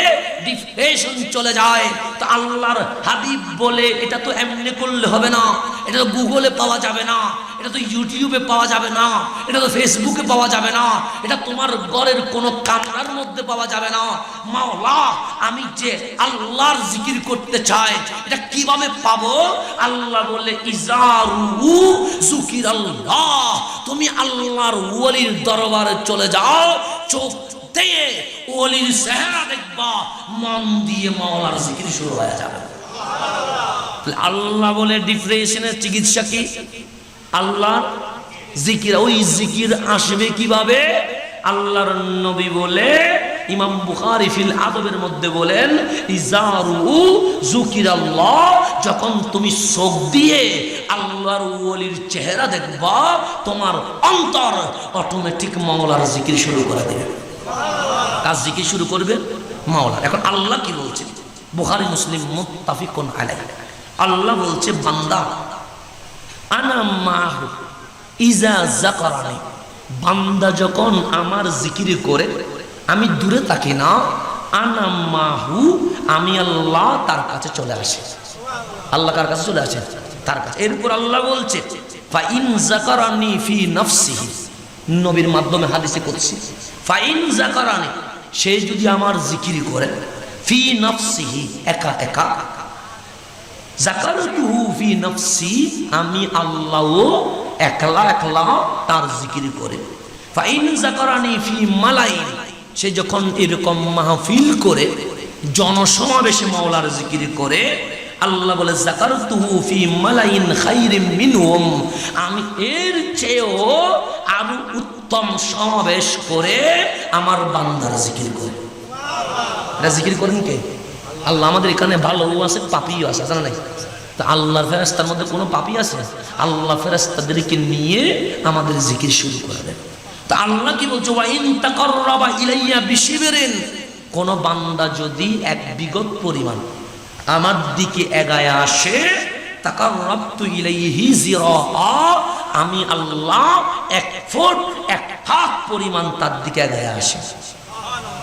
ডিপ্রেশন চলে যায়। তো আল্লাহর হাবিব বলে এটা তো এমনি করলে হবে না, এটা তো গুগলে পাওয়া যাবে না, এটা তো ইউটিউবে পাওয়া যাবে না, এটা তো ফেসবুকে পাওয়া যাবে না, এটা তোমার ঘরের কোনো কামরার মধ্যে পাওয়া যাবে না। মাওলা, আমি যে আল্লাহর জিকির করতে চাই, এটা কিভাবে পাবো? আল্লাহ বলে ইজারু যুকিরাল্লাহ, তুমি আল্লাহর ওলির দরবারে চলে যাও, চোখ দিয়ে ওলির চেহারা দেখবা, মন দিয়ে মাওলার জিকির শুরু হয়ে যাবে। আল্লাহ বলে ডিপ্রেশনের চিকিৎসা কি? আল্লাহর জিকির। ওই জিকির আসবে কিভাবে? আল্লাহর নবী বলে, ইমাম বুখারী ফিল আদবের মধ্যে বলেন ইজারু যুকিরাল্লাহ, যখন তুমি চোখ দিয়ে আল্লাহর ওলির চেহারা দেখবা, তোমার অন্তর অটোমেটিক মাওলার জিকির শুরু করে দেবে। কাজ জিকির শুরু করবে মাওলার। এখন আল্লাহ কি বলছে? বুখারী মুসলিম মুত্তাফিকুন আলাইহি। আল্লাহ বলছে বান্দা আনা মাহু ইজা যাকারানি, বান্দা যখন আমার জিকির করে আমি দূরে থাকি না, আনা মাহু, আমি আল্লাহ তার কাছে চলে আসি। আল্লাহ কার কাছে চলে আসে? তার কাছে। এরপর আল্লাহ বলছে ফা ইন যাকারানি ফি নাফসিহি, নবীর মাধ্যমে হাদিসে কুদসি, ফা ইন যাকারানি, সে যদি আমার জিকির করে ফি নাফসিহি, একা একা, যাকারতুহু ফি নাফসি, আমি আল্লাহও একলা একলা তার জিকির করে। ফা ইন যাকারানি ফি মালাইন, সে যখন এরকম মাহফিল করে জনসমাবেশে মাওলার জিকির করে, আল্লাহ বলে যাকারতুহু ফি মালাইন খাইরিম মিনহুম, আমি এর চেয়েও আরো উত্তম সমাবেশ করে আমার বান্দার জিকির করি। এটা জিকির করেন কে? আল্লাহ। আমাদের এখানে ভালোও আছে পাপিও আছে, জানা নাই? তা আল্লাহর ফেরেশতার মধ্যে কোনো পাপি আছে? আল্লাহ ফেরেশতাদেরকে নিয়ে আমাদের জিকির শুরু করে দেন। তা আল্লাহ কি বলছে? ওয়া ইন তাকাররাবা ইলাইয়া বিশিবরিন, কোন বান্দা যদি এক বিগত পরিমাণ আমার দিকে এগায় আসে, তাকাররাবতু ইলাইহি জিরাআ, আমি আল্লাহ 1 ফুট 1 হাত পরিমাণ তার দিকে এগায় আসে।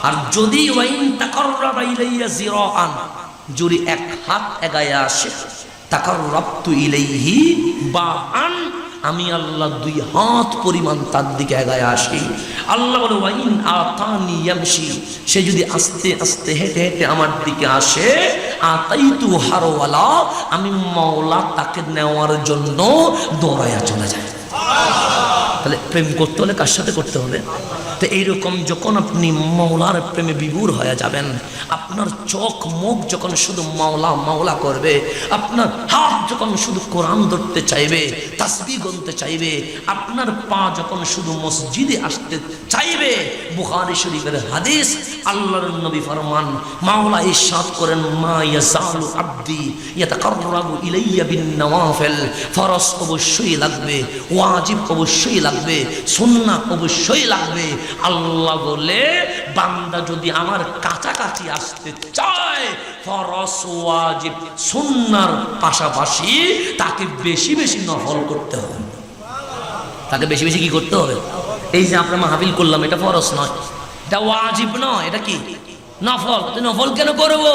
আর যদি ওয়া ইন তাকাররাবা ইলাইয়া জিরাআন, যদি 1 হাত এগায় আসে, তাকাররাবতু ইলাইহি বাআন, আমি আল্লাহ 2 হাত পরিমাণ তার দিকে এগায় আসি। আল্লাহ বলে ওয়া ইন আতানি ইয়ামশি, সে যদি আস্তে আস্তে হেঁটে হেঁটে আমার দিকে আসে, আতাইতু হারওয়ালা, আমি মাওলা তাকে নেওয়ার জন্য দৌড়াইয়া চলে যায়। তাহলে প্রেম করতে হলে কার সাথে করতে হবে? তো এইরকম যখন আপনি মাওলার প্রেমে বিভোর হয়ে যাবেন, আপনার চোখ মুখ যখন শুধু মাওলা মাওলা করবে, আপনার হাত যখন শুধু কোরআন ধরতে চাইবে, তাসবিহ গুনতে চাইবে, আপনার পা যখন শুধু মসজিদে আসতে চাইবে, বুখারী শরীফের হাদিস, আল্লাহর নবী ফরমান, মাওলা ইরশাদ করেন, মা ইয়াজালু আবদি ইয়াতাকাররাবু ইলাইয়া বিন নওয়াফিল, ফরজ অবশ্যই লাগবে, ওয়াজিব অবশ্যই লাগবে, সুন্নাহ অবশ্যই লাগবে। আল্লাহ বলে বান্দা যদি আমার কাছাকাছি আসতে চায়, ফরজ ওয়াজিব সুন্নাহর পাশাপাশি তাকে বেশি বেশি নফল করতে হবে। তাকে বেশি বেশি কি করতে হবে? এই যে আমরা মাহফিল করলাম, এটা ফরজ নয়, এটা ওয়াজিব নয়, এটা কি নফল। নফল কেন করব?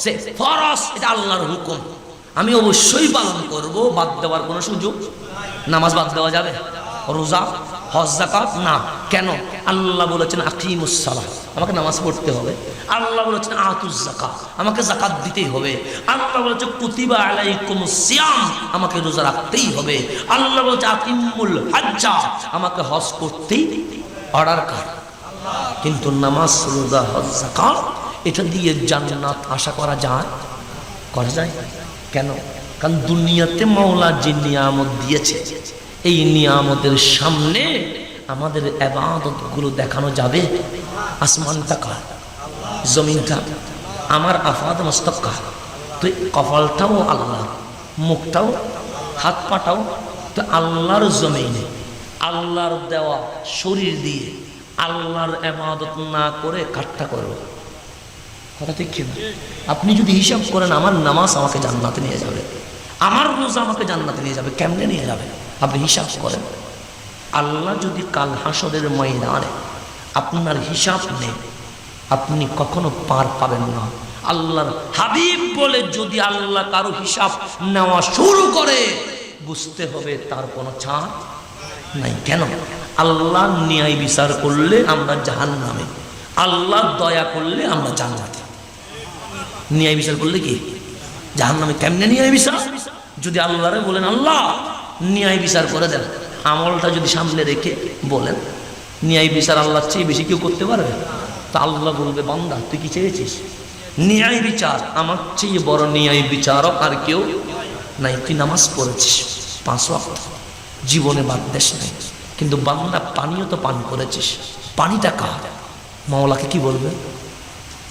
সে ফরজ, এটা আল্লাহর হুকুম, আমি অবশ্যই পালন করব। বাদ দেওয়ার কোনো সুযোগ? নামাজ বাদ দেওয়া যাবে? রোজা, হজ, যাকাত না। কেন? আল্লাহ বলেছেন আকিমুস সালাহ, আমাকে নামাজ পড়তে হবে। আল্লাহ বলেছেন আতুজ যাকাত, আমাকে যাকাত দিতেই হবে। আল্লাহ বলেছেন কুতিবা আলাইকুমুস সিয়াম, আমাকে রোজা রাখতেই হবে। আল্লাহ বলেছে আতিমুল হজ্জা, আমাকে হজ করতেই অর্ডার কর। কিন্তু নামাজ, রোজা, হজ, যাকাত এটা দিয়ে জান্নাত আশা করা যায়? করা যায়? কেন? কারণ দুনিয়াতে মাওলা যে নিয়ামত দিয়েছে, এই নিয়ামতের সামনে আমাদের ইবাদতগুলো দেখানো যাবে? আসমানটা কার? জমিনটা? আমার আফাদ মস্তক কার? তো কপালটাও আল্লাহ, মুখটাও, হাত পাটাও তো আল্লাহর জমিনে, আল্লাহর দেওয়া শরীর দিয়ে আল্লাহর ইবাদত না করে কাটটা করো। কথা ঠিক কিনা? আপনি যদি হিসাব করেন, আমার নামাজ আমাকে জান্নাতে নিয়ে যাবে, আমার রোজা আমাকে জান্নাতে নিয়ে যাবে, কেমনে নিয়ে যাবে? আপনি হিসাব করেন। আল্লাহ যদি কাল হাসরের ময়দানে আপনার হিসাব নেই, আপনি কখনো পার পাবেন না। আল্লাহর হাবিব বলে, যদি আল্লাহ কারো হিসাব নেওয়া শুরু করে, বুঝতে হবে তার কোনো ছাড় নাই। কেন? আল্লাহ ন্যায় বিচার করলে আমরা জাহান্নামে, আল্লাহ দয়া করলে আমরা জান্নাতে। ন্যায় বিচার করলে কি জাহান্নামে? কেমনে ন্যায় বিচার? যদি আল্লাহরে বলেন আল্লাহ ন্যায় বিচার করে দেন, আমলটা যদি সামনে রেখে বলেন ন্যায় বিচার আল্লাহর চেয়ে বেশি কেউ করতে পারবে? তা আল্লাহ বলবে, বান্দা তুই কি চেয়েছিস? ন্যায় বিচার, আমার চেয়ে বড় ন্যায় বিচারক আর কেউ নাই। তুই নামাজ পড়েছিস 5 ওয়াক্ত, জীবনে বাদ দেশ নাই, কিন্তু বান্দা পানিও তো পান করেছিস, পানিটা কার? মাওলাকে কি বলবে?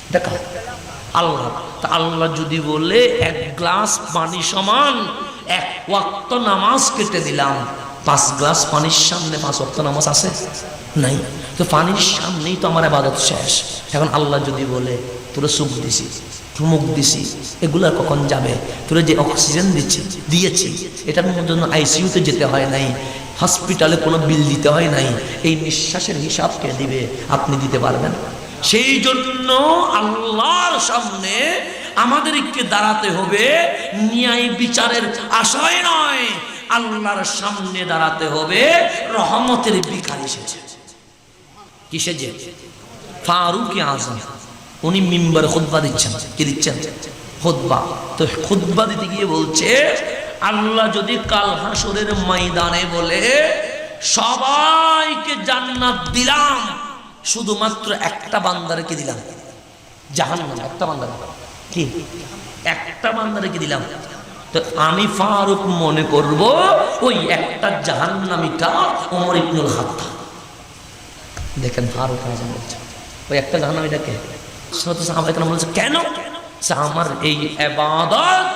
এটা কার? আল্লাহ। তা আল্লাহ যদি বলে 1 গ্লাস পানি সমান 1 ওয়াক্ত নামাজ কেটে দিলাম, 5 গ্লাস পানির সামনে 5 ওয়াক্ত নামাজ আছে? নাই। তো পানির সামনেই তো আমার ইবাদত শেষ। এখন আল্লাহ যদি বলে তোরা সুখ দিছি, মুখ দিছি, এগুলা কখন যাবে? তোরা যে অক্সিজেন দিয়েছি, এটার জন্য আইসিইউতে যেতে হয় নাই, হসপিটালে কোনো বিল দিতে হয় নাই, এই নিঃশ্বাসের হিসাব কে দিবে? আপনি দিতে পারবেন? সেই জন্য আল্লাহর সামনে আমাদেরকে দাঁড়াতে হবে ন্যায় বিচারের আশায় নয়, আল্লাহর সামনে দাঁড়াতে হবে রহমতের ভিখারি এসেছে। কিসে? যে ফারুক আযম, উনি মিম্বরে খুতবা দিচ্ছেন। কি দিচ্ছেন? খুতবা। তো খুতবা দিতে গিয়ে বলছে, আল্লাহ যদি কাল হাসরের ময়দানে বলে সবাইকে জান্নাত দিলাম, শুধুমাত্র একটা বান্দারকে দিলাম জাহান্নাম, একটা বান্দার, কি একটা বান্দা রেখে দিলাম, তো আমি ফারুক মনে করব ওই একটা জাহান্নামীটা ওমর ইবনুল খাত্তাব। দেখেন ফারুক আযম বলছে ওই একটা জাহান্নামীটাকে। সাহাবায়ে কেরাম বলছে কেন? আমার এই ইবাদত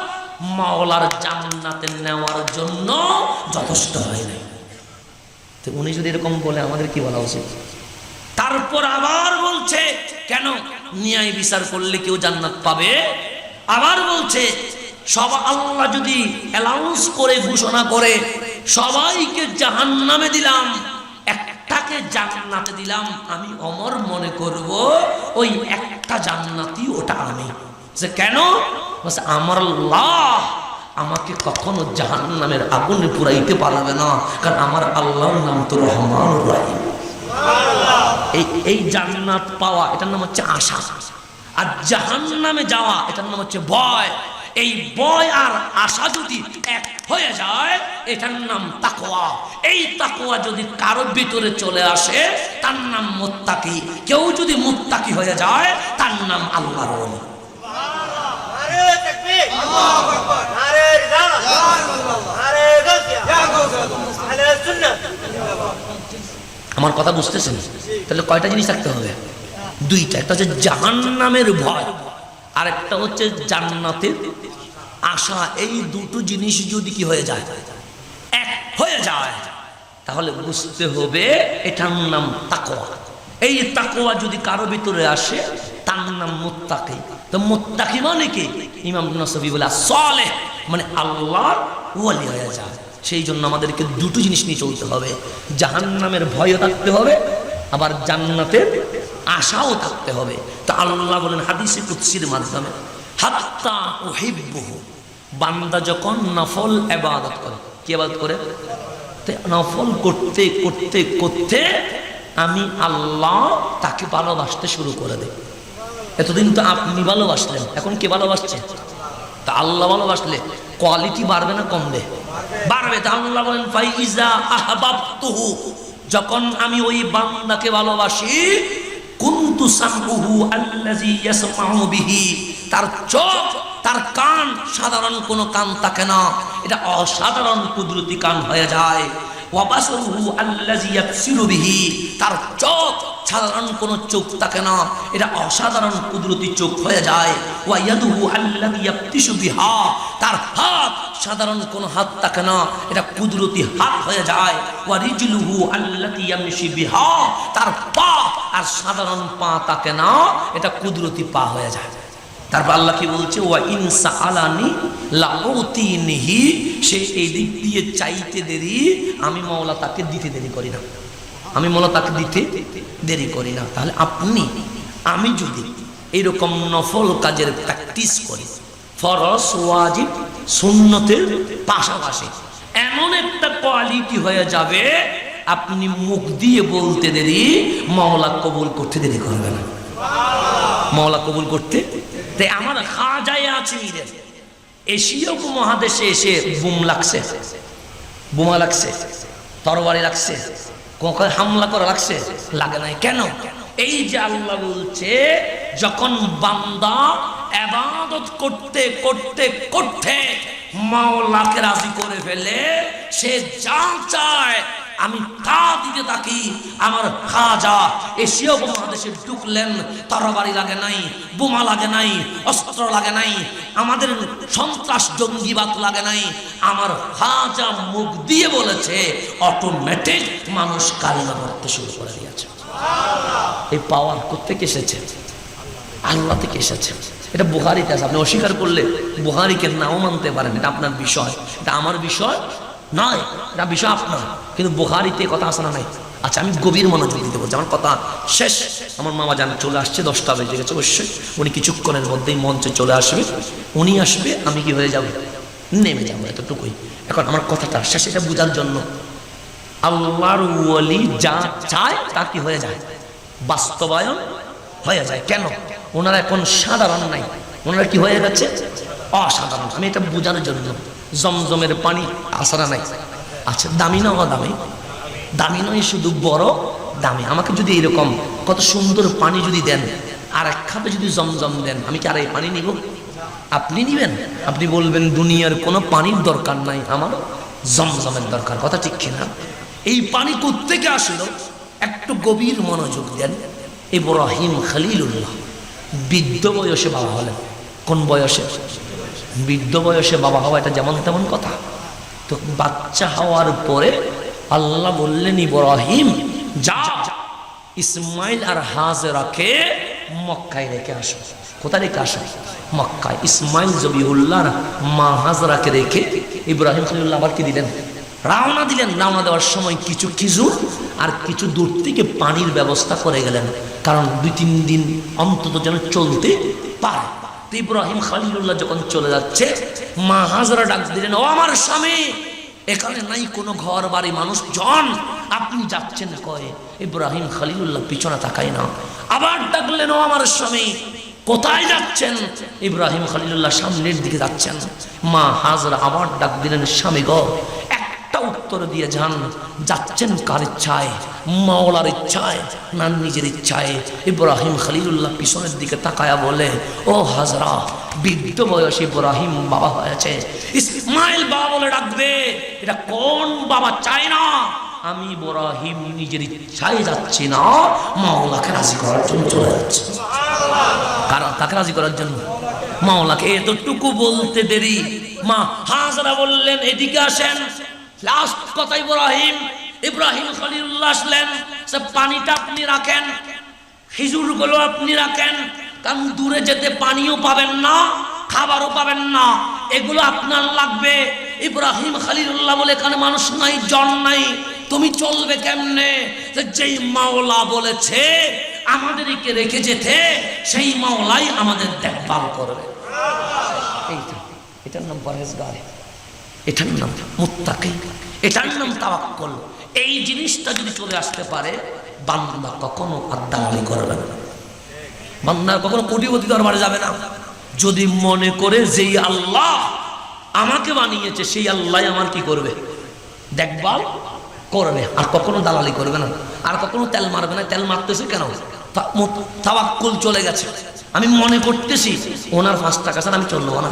মাওলার জান্নাতে নেওয়ার জন্য যথেষ্ট হয় না। তো উনি যদি এরকম বলে আমাদের কি বলা উচিত? তারপর আবার বলছে কেন ন্যায় বিচার করলে কেউ জান্নাত পাবে? আবার বলছে সব আল্লাহ যদি অ্যালাউন্স করে ঘোষণা করে সবাইকে জাহান্নামে দিলাম, একটাকে জান্নাতে দিলাম, আমি ওমর মনে করব ওই একটা জান্নাতি ওটা আমি। যে কেন? বলছে আমার আল্লাহ আমাকে কখনো জাহান্নামের আগুনে পুরাইতে পারবে না, কারণ আমার আল্লাহর নাম তো রহমানুর রহিম। এই জান্নাত পাওয়া এটার নাম হচ্ছে আশা, আর জাহান্নামে যাওয়া এটার নাম হচ্ছে ভয়। এই ভয় আর আশা যদি এক হয়ে যায় এটার নাম তাকওয়া। এই তাকওয়া যদি কারো ভিতরে চলে আসে তার নাম মুত্তাকি। কেউ যদি মুত্তাকি হয়ে যায় তার নাম আল্লাহর ওলি। আমার কথা বুঝতেছেন? তাহলে কয়টা জিনিস থাকতে হবে? দুইটা। একটা হচ্ছে জাহান্নামের ভয়, আর একটা হচ্ছে জান্নাতের আশা। এই দুটো জিনিস যদি কি হয়ে যায়, এক হয়ে যায়, তাহলে বুঝতে হবে এটার নাম তাকওয়া। এই তাকওয়া যদি কারো ভিতরে আসে তার নাম মুত্তাকি। তো মুত্তাকি মানে কি? ইমাম নসবী বলে সালেহ মানে আল্লাহর ওলি হয়ে যায়। সেই জন্য আমাদেরকে দুটো জিনিস নিয়ে চলতে হবে, জাহান্নামের ভয়ও থাকতে হবে, আবার জান্নাতের আশাও থাকতে হবে। তো আল্লাহ বলেন হাদিসে কুদসির মাধ্যমে, হাত্তা উহিব্বুহু, বান্দা যখন নফল ইবাদত করে, কি ইবাদত করে? নফল করতে করতে করতে আমি আল্লাহ তাকে ভালোবাসতে শুরু করে দেয়। এতদিন তো আপনি ভালোবাসলেন, এখন কে ভালোবাসছে? তা আল্লাহ ভালোবাসলে কোয়ালিটি বাড়বে না কমবে? বাড়বে। তা আল্লাহ বলেন ফাইজা আহবাবতুহু, যখন আমি ওই বান্দাকে ভালোবাসি, কুনতু সামউহু আল্লাযী ইয়াসমাউ বিহি, তার চোখ তার কান সাধারণ কোনো কান থাকে না, এটা অসাধারণ কুদরতি কান হয়ে যায়। ওয়া বাসারুহু আল্লাযী ইয়াবসিরু বিহি, তার চোখ সাধারণ কোনো চোখ থাকে না, এটা অসাধারণ কুদরতি চোখ হয়ে যায়। ওয়া ইয়াদুহু আল্লাযী ইয়াবতিশু বিহা, তার হাত সাধারণ কোনো হাত থাকে না, এটা কুদরতি হাত হয়ে যায়। ওয়া রিজলুহু আল্লাতী ইয়ামশি বিহা, তার পা আর সাধারণ পা থাকে না, এটা কুদরতি পা হয়ে যায়। তারপর আল্লাহ কি বলছে? ওয়া ইনসা আলানি লাউতিনিহি, সে এই দিক দিয়ে চাইতে দেরি, আমি মাওলা তাকে দিতে দেরি করি না, আমি মাওলা তাকে দিতে দেরি করি না। তাহলে আপনি আমি যদি এরকম নফল কাজের প্র্যাকটিস করি, ফরজ ওয়াজিব সুন্নতের পাশাপাশি, এমন একটা কোয়ালিটি হয়ে যাবে আপনি মুখ দিয়ে বলতে দেরি, মাওলা কবুল করতে দেরি করবে না। মাওলা কবুল করতে। তাই আমার খাজায় আছে এশিয়া উপমহাদেশে এসে বুম লাগছে, বোমা লাগছে, তরবারি লাগছে, হামলা করা লাগছে, লাগে নাই কেন? এই যে আল্লাহ বলছে যখন বান্দা ইবাদত করতে করতে করতে মাওলাকে রাজি করে ফেলে, সে যা চায় আমি তা দিতে থাকি। আমার খাজা এশিয়া উপমহাদেশে ঢুকলেন, তরবারি লাগে নাই, বোমা লাগে নাই, অস্ত্র লাগে নাই, আমাদের সন্ত্রাস জঙ্গিবাদ লাগে নাই। আমার খাজা মুখ দিয়ে বলেছে, অটোমেটিক মানুষ কালিমা পড়তে শুরু করে দিয়েছে। এই পাওয়ার কোত্থেকে এসেছে? আল্লাহ থেকে এসেছে। এটা বুখারীতে আছে, আপনি অস্বীকার করলে বুখারীকে নাও মানতে পারেন, এটা আপনার বিষয়, এটা আমার বিষয় নয়, এটা বিষয় আপনার। কিন্তু বুখারীতে কথা আছে না নাই? আচ্ছা, আমি গভীর মনোযোগ দিতে বলছি, আমার কথা শেষ। আমার মামা জান চলে আসছে, 10টা বেজে গেছে, অবশ্যই উনি কিছুক্ষণের মধ্যেই মঞ্চে চলে আসবে। উনি আসবে, আমি কি হয়ে যাব? নেমে যাবো, এতটুকুই। এখন আমার কথাটা শেষ, এটা বোঝার জন্য আল্লাহর ওলি যা চায় তা কি হয়ে যায়? বাস্তবায়ন হয়ে যায়। কেন? ওনারা এখন সাধারণ নাই, ওনারা কি হয়ে গেছে? অসাধারণ। আমি এটা বোঝানোর জন্য, জমজমের পানি আসারা নাই, আচ্ছা দামি না অদামি? দামি নয় শুধু, বড় দামি। আমাকে যদি এরকম কত সুন্দর পানি যদি দেন, আর এক খাপে যদি জমজম দেন, আমি কি আর এই পানি নিব? আপনি নিবেন? আপনি বলবেন দুনিয়ার কোনো পানির দরকার নাই, আমার জমজমের দরকার। কথা ঠিক কিনা? এই পানি কোত্থেকে আসলো? একটু গভীর মনোযোগ দেন। ইব্রাহিম খলিলুল্লাহ বৃদ্ধ বয়সে বাবা হলেন। কোন বয়সে? বৃদ্ধ বয়সে বাবা হওয়া এটা যেমন তেমন কথা। তো বাচ্চা হওয়ার পরে আল্লাহ বললেন, ইব্রাহিম যা ইসমাইল আর হাজেরাকে মক্কায় রেখে আসো। কোথায় রেখে আসো? মক্কায়। ইসমাইল জবিউল্লাহ মা হাজরাকে রেখে ইব্রাহিম খলিলুল্লাহ আবার কি দিলেন? রওনা দিলেন। রওনা দেওয়ার সময় কিছু খেজুর আর কিছু দূর থেকে পানির ব্যবস্থা করে গেলেন, কারণ 2-3 দিন অন্তত যেন চলতে পারে। তো ইব্রাহিম খলিলুল্লাহ যখন চলে যাচ্ছে, মা হাজরা ডাক দিলেন, ও আমার স্বামী, এখানে নাই কোনো ঘর বাড়ি মানুষজন, আপনি যাচ্ছেন কয়ে? ইব্রাহিম খলিলুল্লাহ পিছনে তাকায় না। আবার ডাকলেন, ও আমার স্বামী, কোথায় যাচ্ছেন? ইব্রাহিম খলিলুল্লাহ সামনের দিকে যাচ্ছেন। মা হাজরা আবার ডাক দিলেন, স্বামী গো, একটা উত্তর দিয়ে যান, যাচ্ছেন কার ইচ্ছায়? মাওলার ইচ্ছায় না নিজের ইচ্ছায়? ইব্রাহিম খলিলুল্লাহ পিছনের দিকে তাকায়া বলে, ও হাজরা, বৃদ্ধ বয়সে ইব্রাহিম বাবা হয়েছে, ইসমাইল বাবা বলে ডাকবে, এটা কোন বাবা? চাই না। আমি ইব্রাহিম নিজের ইচ্ছায় যাচ্ছি না, মাওলাকে রাজি করার জন্য চলে যাচ্ছি। কাকে রাজি করার জন্য? মাওলাকে। এতটুকু বলতে দেরি মা হাজরা বললেন, এদিকে আসেন। লাস্ট কথা ইব্রাহিম খলিলুল্লাহ আসলেন, পানিটা আপনি রাখেন, খেজুরগুলো আপনি রাখেন, কারণ দূরে যেতে পানিও পাবেন না, খাবারও পাবেন না, এগুলো আপনার লাগবে। ইব্রাহিম খলিলুল্লাহ বলে, এখানে মানুষ নাই, জন নাই, তুমি চলবে কেমনে? যেই মাওলা বলেছে আমাদেরকে রেখে যেতে, সেই মাওলাই আমাদের দেখভাল করবে। এটার নাম পরহেজগার, এটার নাম মুত্তাকি, এটার নাম তাওয়াক্কুল। এই জিনিসটা যদি চলে আসতে পারে, বান্দা কখনো আদালি করবে না, বান্দা কখনো কোটিপতি দরবারে যাবে না। যদি মনে করে যেই আল্লাহ আমাকে বানিয়েছে সেই আল্লাহ আমার কি করবে? দেখভাল করবে। আর কখনো দালালি করবে না, আর কখনো তেল মারবে না। তেল মারতেছে কেন? তাওয়াক্কুল চলে গেছে। আমি মনে করতেছি ওনার 5 টাকা ছাড়া আমি চলবো না,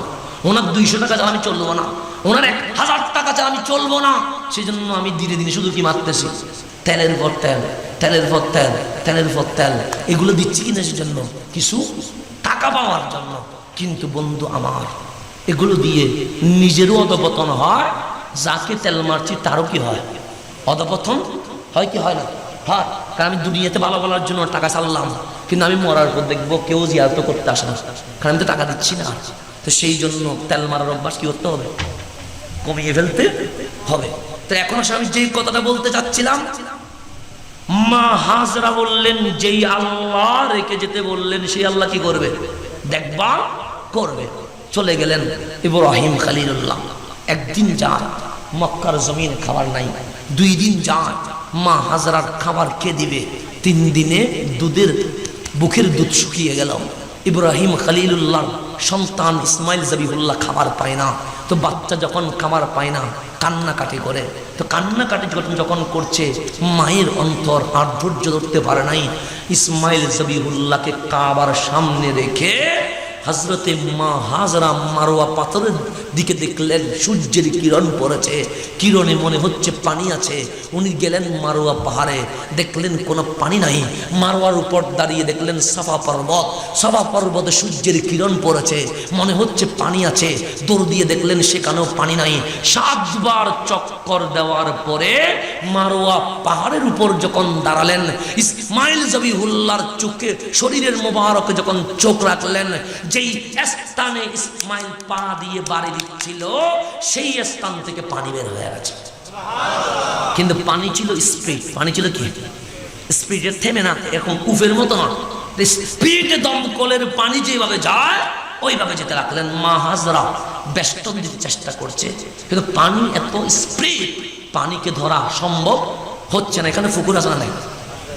ওনার 200 টাকা ছাড়া আমি চলবো না, ওনার 1000 টাকা ছাড়া আমি চলবো না। সেই জন্য আমি ধীরে ধীরে শুধু কি মারতেছি? তেলের পর তেল, তেলের পর তেল, তেলের পর তেল, এগুলো দিচ্ছি কিনা সেজন্য, কিছু টাকা পাওয়ার জন্য। কিন্তু বন্ধু আমার, এগুলো দিয়ে নিজেরও অধপতন হয়, যাকে তেল মারছি তারও কি হয়? অধপতন হয় কি হয় না? হয়। কারণ আমি দুনিয়াতে ভালো বলার জন্য টাকা চাললাম, কিন্তু আমি মরার পর দেখবো কেউ জিয়ারত করতে আসে না, কারণ আমি তো টাকা দিচ্ছি না। তো সেই জন্য তেল মারার অভ্যাস কি করতে হবে? কমিয়ে ফেলতে হবে। তো এখন আমি যেই কথাটা বলতে চাচ্ছিলাম, মা হাজরা বললেন, যেই আল্লাহ রেখে যেতে বললেন সেই আল্লাহ কি করবে? দেখভাল করবে। চলে গেলেন ইব্রাহিম খলিলুল্লাহ। একদিন যায়, মক্কার জমিন খাবার নাই। 2 দিন যায়, মা হাজরার খাবার কে দিবে? 3 দিনে বুকের দুধ শুকিয়ে গেল। ইব্রাহিম খলিলুল্লাহ সন্তান ইসমাইল জবিহুল্লাহ খাবার পায় না। তো বাচ্চা যখন খাবার পায় না, কান্নাকাটি করে। তো কান্নাকাটি যখন করছে, মায়ের অন্তর আর ধৈর্য ধরতে পারে নাই। ইসমাইল জবিহুল্লাহকে কাবার সামনে রেখে হযরতে মা হাজরা মারওয়া পাথরের দিকে দেখলেন, সূর্যের কিরণ পড়েছে, কিরণে মনে হচ্ছে পানি আছে। উনি গেলেন মারওয়া পাহাড়ে, দেখলেন কোনো পানি নাই। মারওয়ার উপর দাঁড়িয়ে দেখলেন সাফা পর্বত, সাফা পর্বতে সূর্যের কিরণ পড়েছে, মনে হচ্ছে পানি আছে। দৌড় দিয়ে দেখলেন সেখানেও পানি নাই। 7 বার চক্কর দেওয়ার পরে মারওয়া পাহাড়ের উপর যখন দাঁড়ালেন, ইসমাইল জবিহুল্লাহর চোখে, শরীরের মোবারকে যখন চোখ রাখলেন, যেই স্থানে ইসমাইল পা দিয়ে বাড়ি দিচ্ছিল সেই স্থান থেকে পানি বের হয়ে গেছে। কিন্তু পানি ছিল স্পিড, পানি ছিল কি? স্পিডে থেমে না, এরকম কুফের মতো না, স্পিডে দমকলের পানি যেভাবে যায় ওইভাবে যেতে রাখলেন। মা হাজরা বেষ্টন দিতে চেষ্টা করছে, কিন্তু পানি এত স্পিড, পানিকে ধরা সম্ভব হচ্ছে না। এখানে পুকুর আছে না?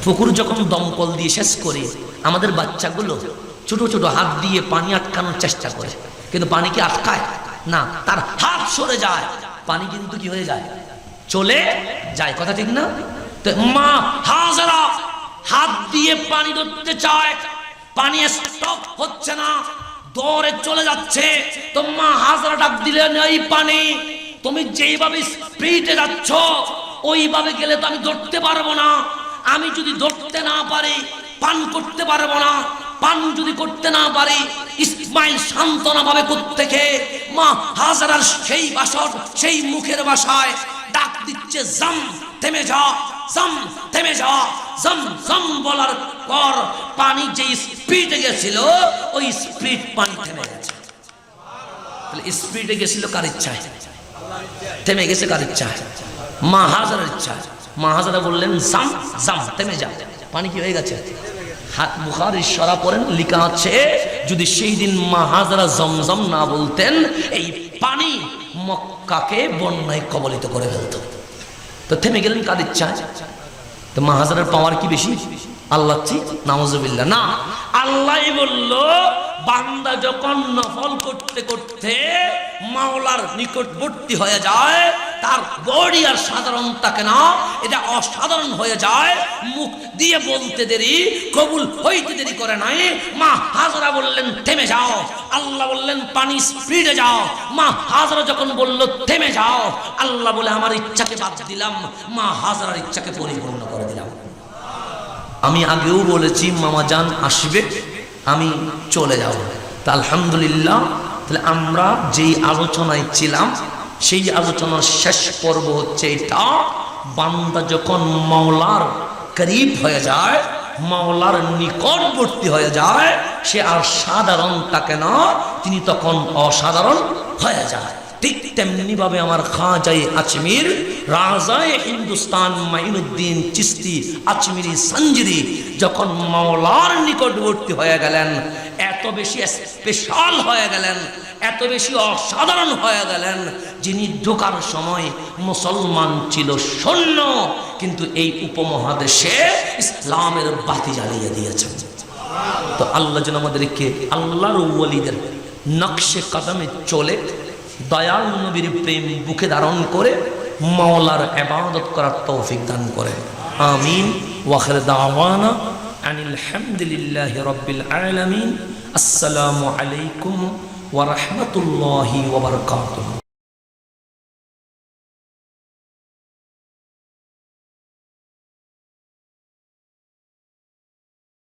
পুকুর যখন দমকল দিয়ে শেষ করে, আমাদের বাচ্চাগুলো ছোট ছোট হাত দিয়ে পানি আটকানোর চেষ্টা করে, কিন্তু পানি কি আটকায় না, তার হাত সরে যায়, পানি কিন্তু কি হয়ে যায়? চলে যায়। কথা ঠিক না? তো মা হাজরা হাত দিয়ে পানি ধরতে চায়, পানি স্টপ হচ্ছে না। দৌড়ে চলে যাচ্ছে, তো মা হাজরা ডাক দিলেন, এই পানি তুমি যেইভাবে স্পিডে যাচ্ছ ওইভাবে গেলে তো আমি ধরতে পারবো না, আমি যদি ধরতে না পারি পান করতে পারবো না, পান যদি করতে না পারি ইসমাইল সান্ত্বনা ভাবে কোত্থেকে মা হাজরার সেই বাসর সেই মুখের ভাষায় ডাক দিচ্ছে, জাম থেমে যা, জাম থেমে যা, জাম জাম বলার পর পানি যে স্পিডে গেছিল ওই স্পিড পানি থেমে গেছে। তাহলে স্পিডে গেছিল কার ইচ্ছায়? থেমে গেছে কার ইচ্ছায়? মা হাজরার ইচ্ছায়। মা হাজরা বললেন জাম জাম থেমে যা, পানি কি হয়ে গেছে? বুখারী শরা পড়েন, লেখা আছে যদি সেই দিন মা হাজরা জমজম না বলতেন এই পানি মক্কাকে বন্যায় কবলিত করে ফেলত। তো থেমে গেলেন কার ইচ্ছায়? তো মা হাজরার পাওয়ার কি বেশি আল্লাহ? নাউজুবিল্লাহ না, আল্লাহ বলল বান্দা যখন নফল করতে করতে মাওলার নিকটবর্তী হয়ে যায় তার বডি আর সাধারণ থাকে না, এটা অসাধারণ হয়ে যায়, মুখ দিয়ে বলতে দেরি কবুল হইতে দেরি করে নাই। মা হাজরা বললেন থেমে যাও, আল্লাহ বললেন পানি স্পিডে যাও। মা হাজরা যখন বলল থেমে যাও, আল্লাহ বলে আমার ইচ্ছাকে বাদ দিলাম, মা হাজরার ইচ্ছাকে পরিপূর্ণ করে দিলাম। আমি আগেও বলেছি মামা জান আসবে, আমি চলে যাব। তা আলহামদুলিল্লাহ, তাহলে আমরা যেই আলোচনায় ছিলাম সেই আলোচনার শেষ পর্ব হচ্ছে এটা, বান্দা যখন মাওলার করিব হয়ে যায়, মাওলার নিকটবর্তী হয়ে যায়, সে আর সাধারণ থাকে না, তিনি তখন অসাধারণ হয়ে যায়। ঠিক তেমনি ভাবে আমার খাজায়ে আজমির রাজায়ে হিন্দুস্তান মাইনুদ্দিন চিশতি আজমিরি সঞ্জিরি যখন মাওলার নিকটবর্তী হয়ে গেলেন, এত বেশি স্পেশাল হয়ে গেলেন, এত বেশি অসাধারণ হয়ে গেলেন, যিনি ঢোকার সময় মুসলমান ছিল শূন্য, কিন্তু এই উপমহাদেশে ইসলামের বাতি জ্বালিয়ে দিয়েছেন। তো আল্লাহ যেন আমাদেরকে আল্লাহর ওয়ালিদের নকশে কদমে চলে দয়াল নবীর প্রেম বুকে ধারণ করে মাওলার ইবাদত করার তৌফিক দান করে। আমিন। ওয়া আখির দাওয়ানা আনিল হামদুলিল্লাহি রাব্বিল আলামিন। আসসালামু আলাইকুম ওয়া রাহমাতুল্লাহি ওয়া বারাকাতুহু।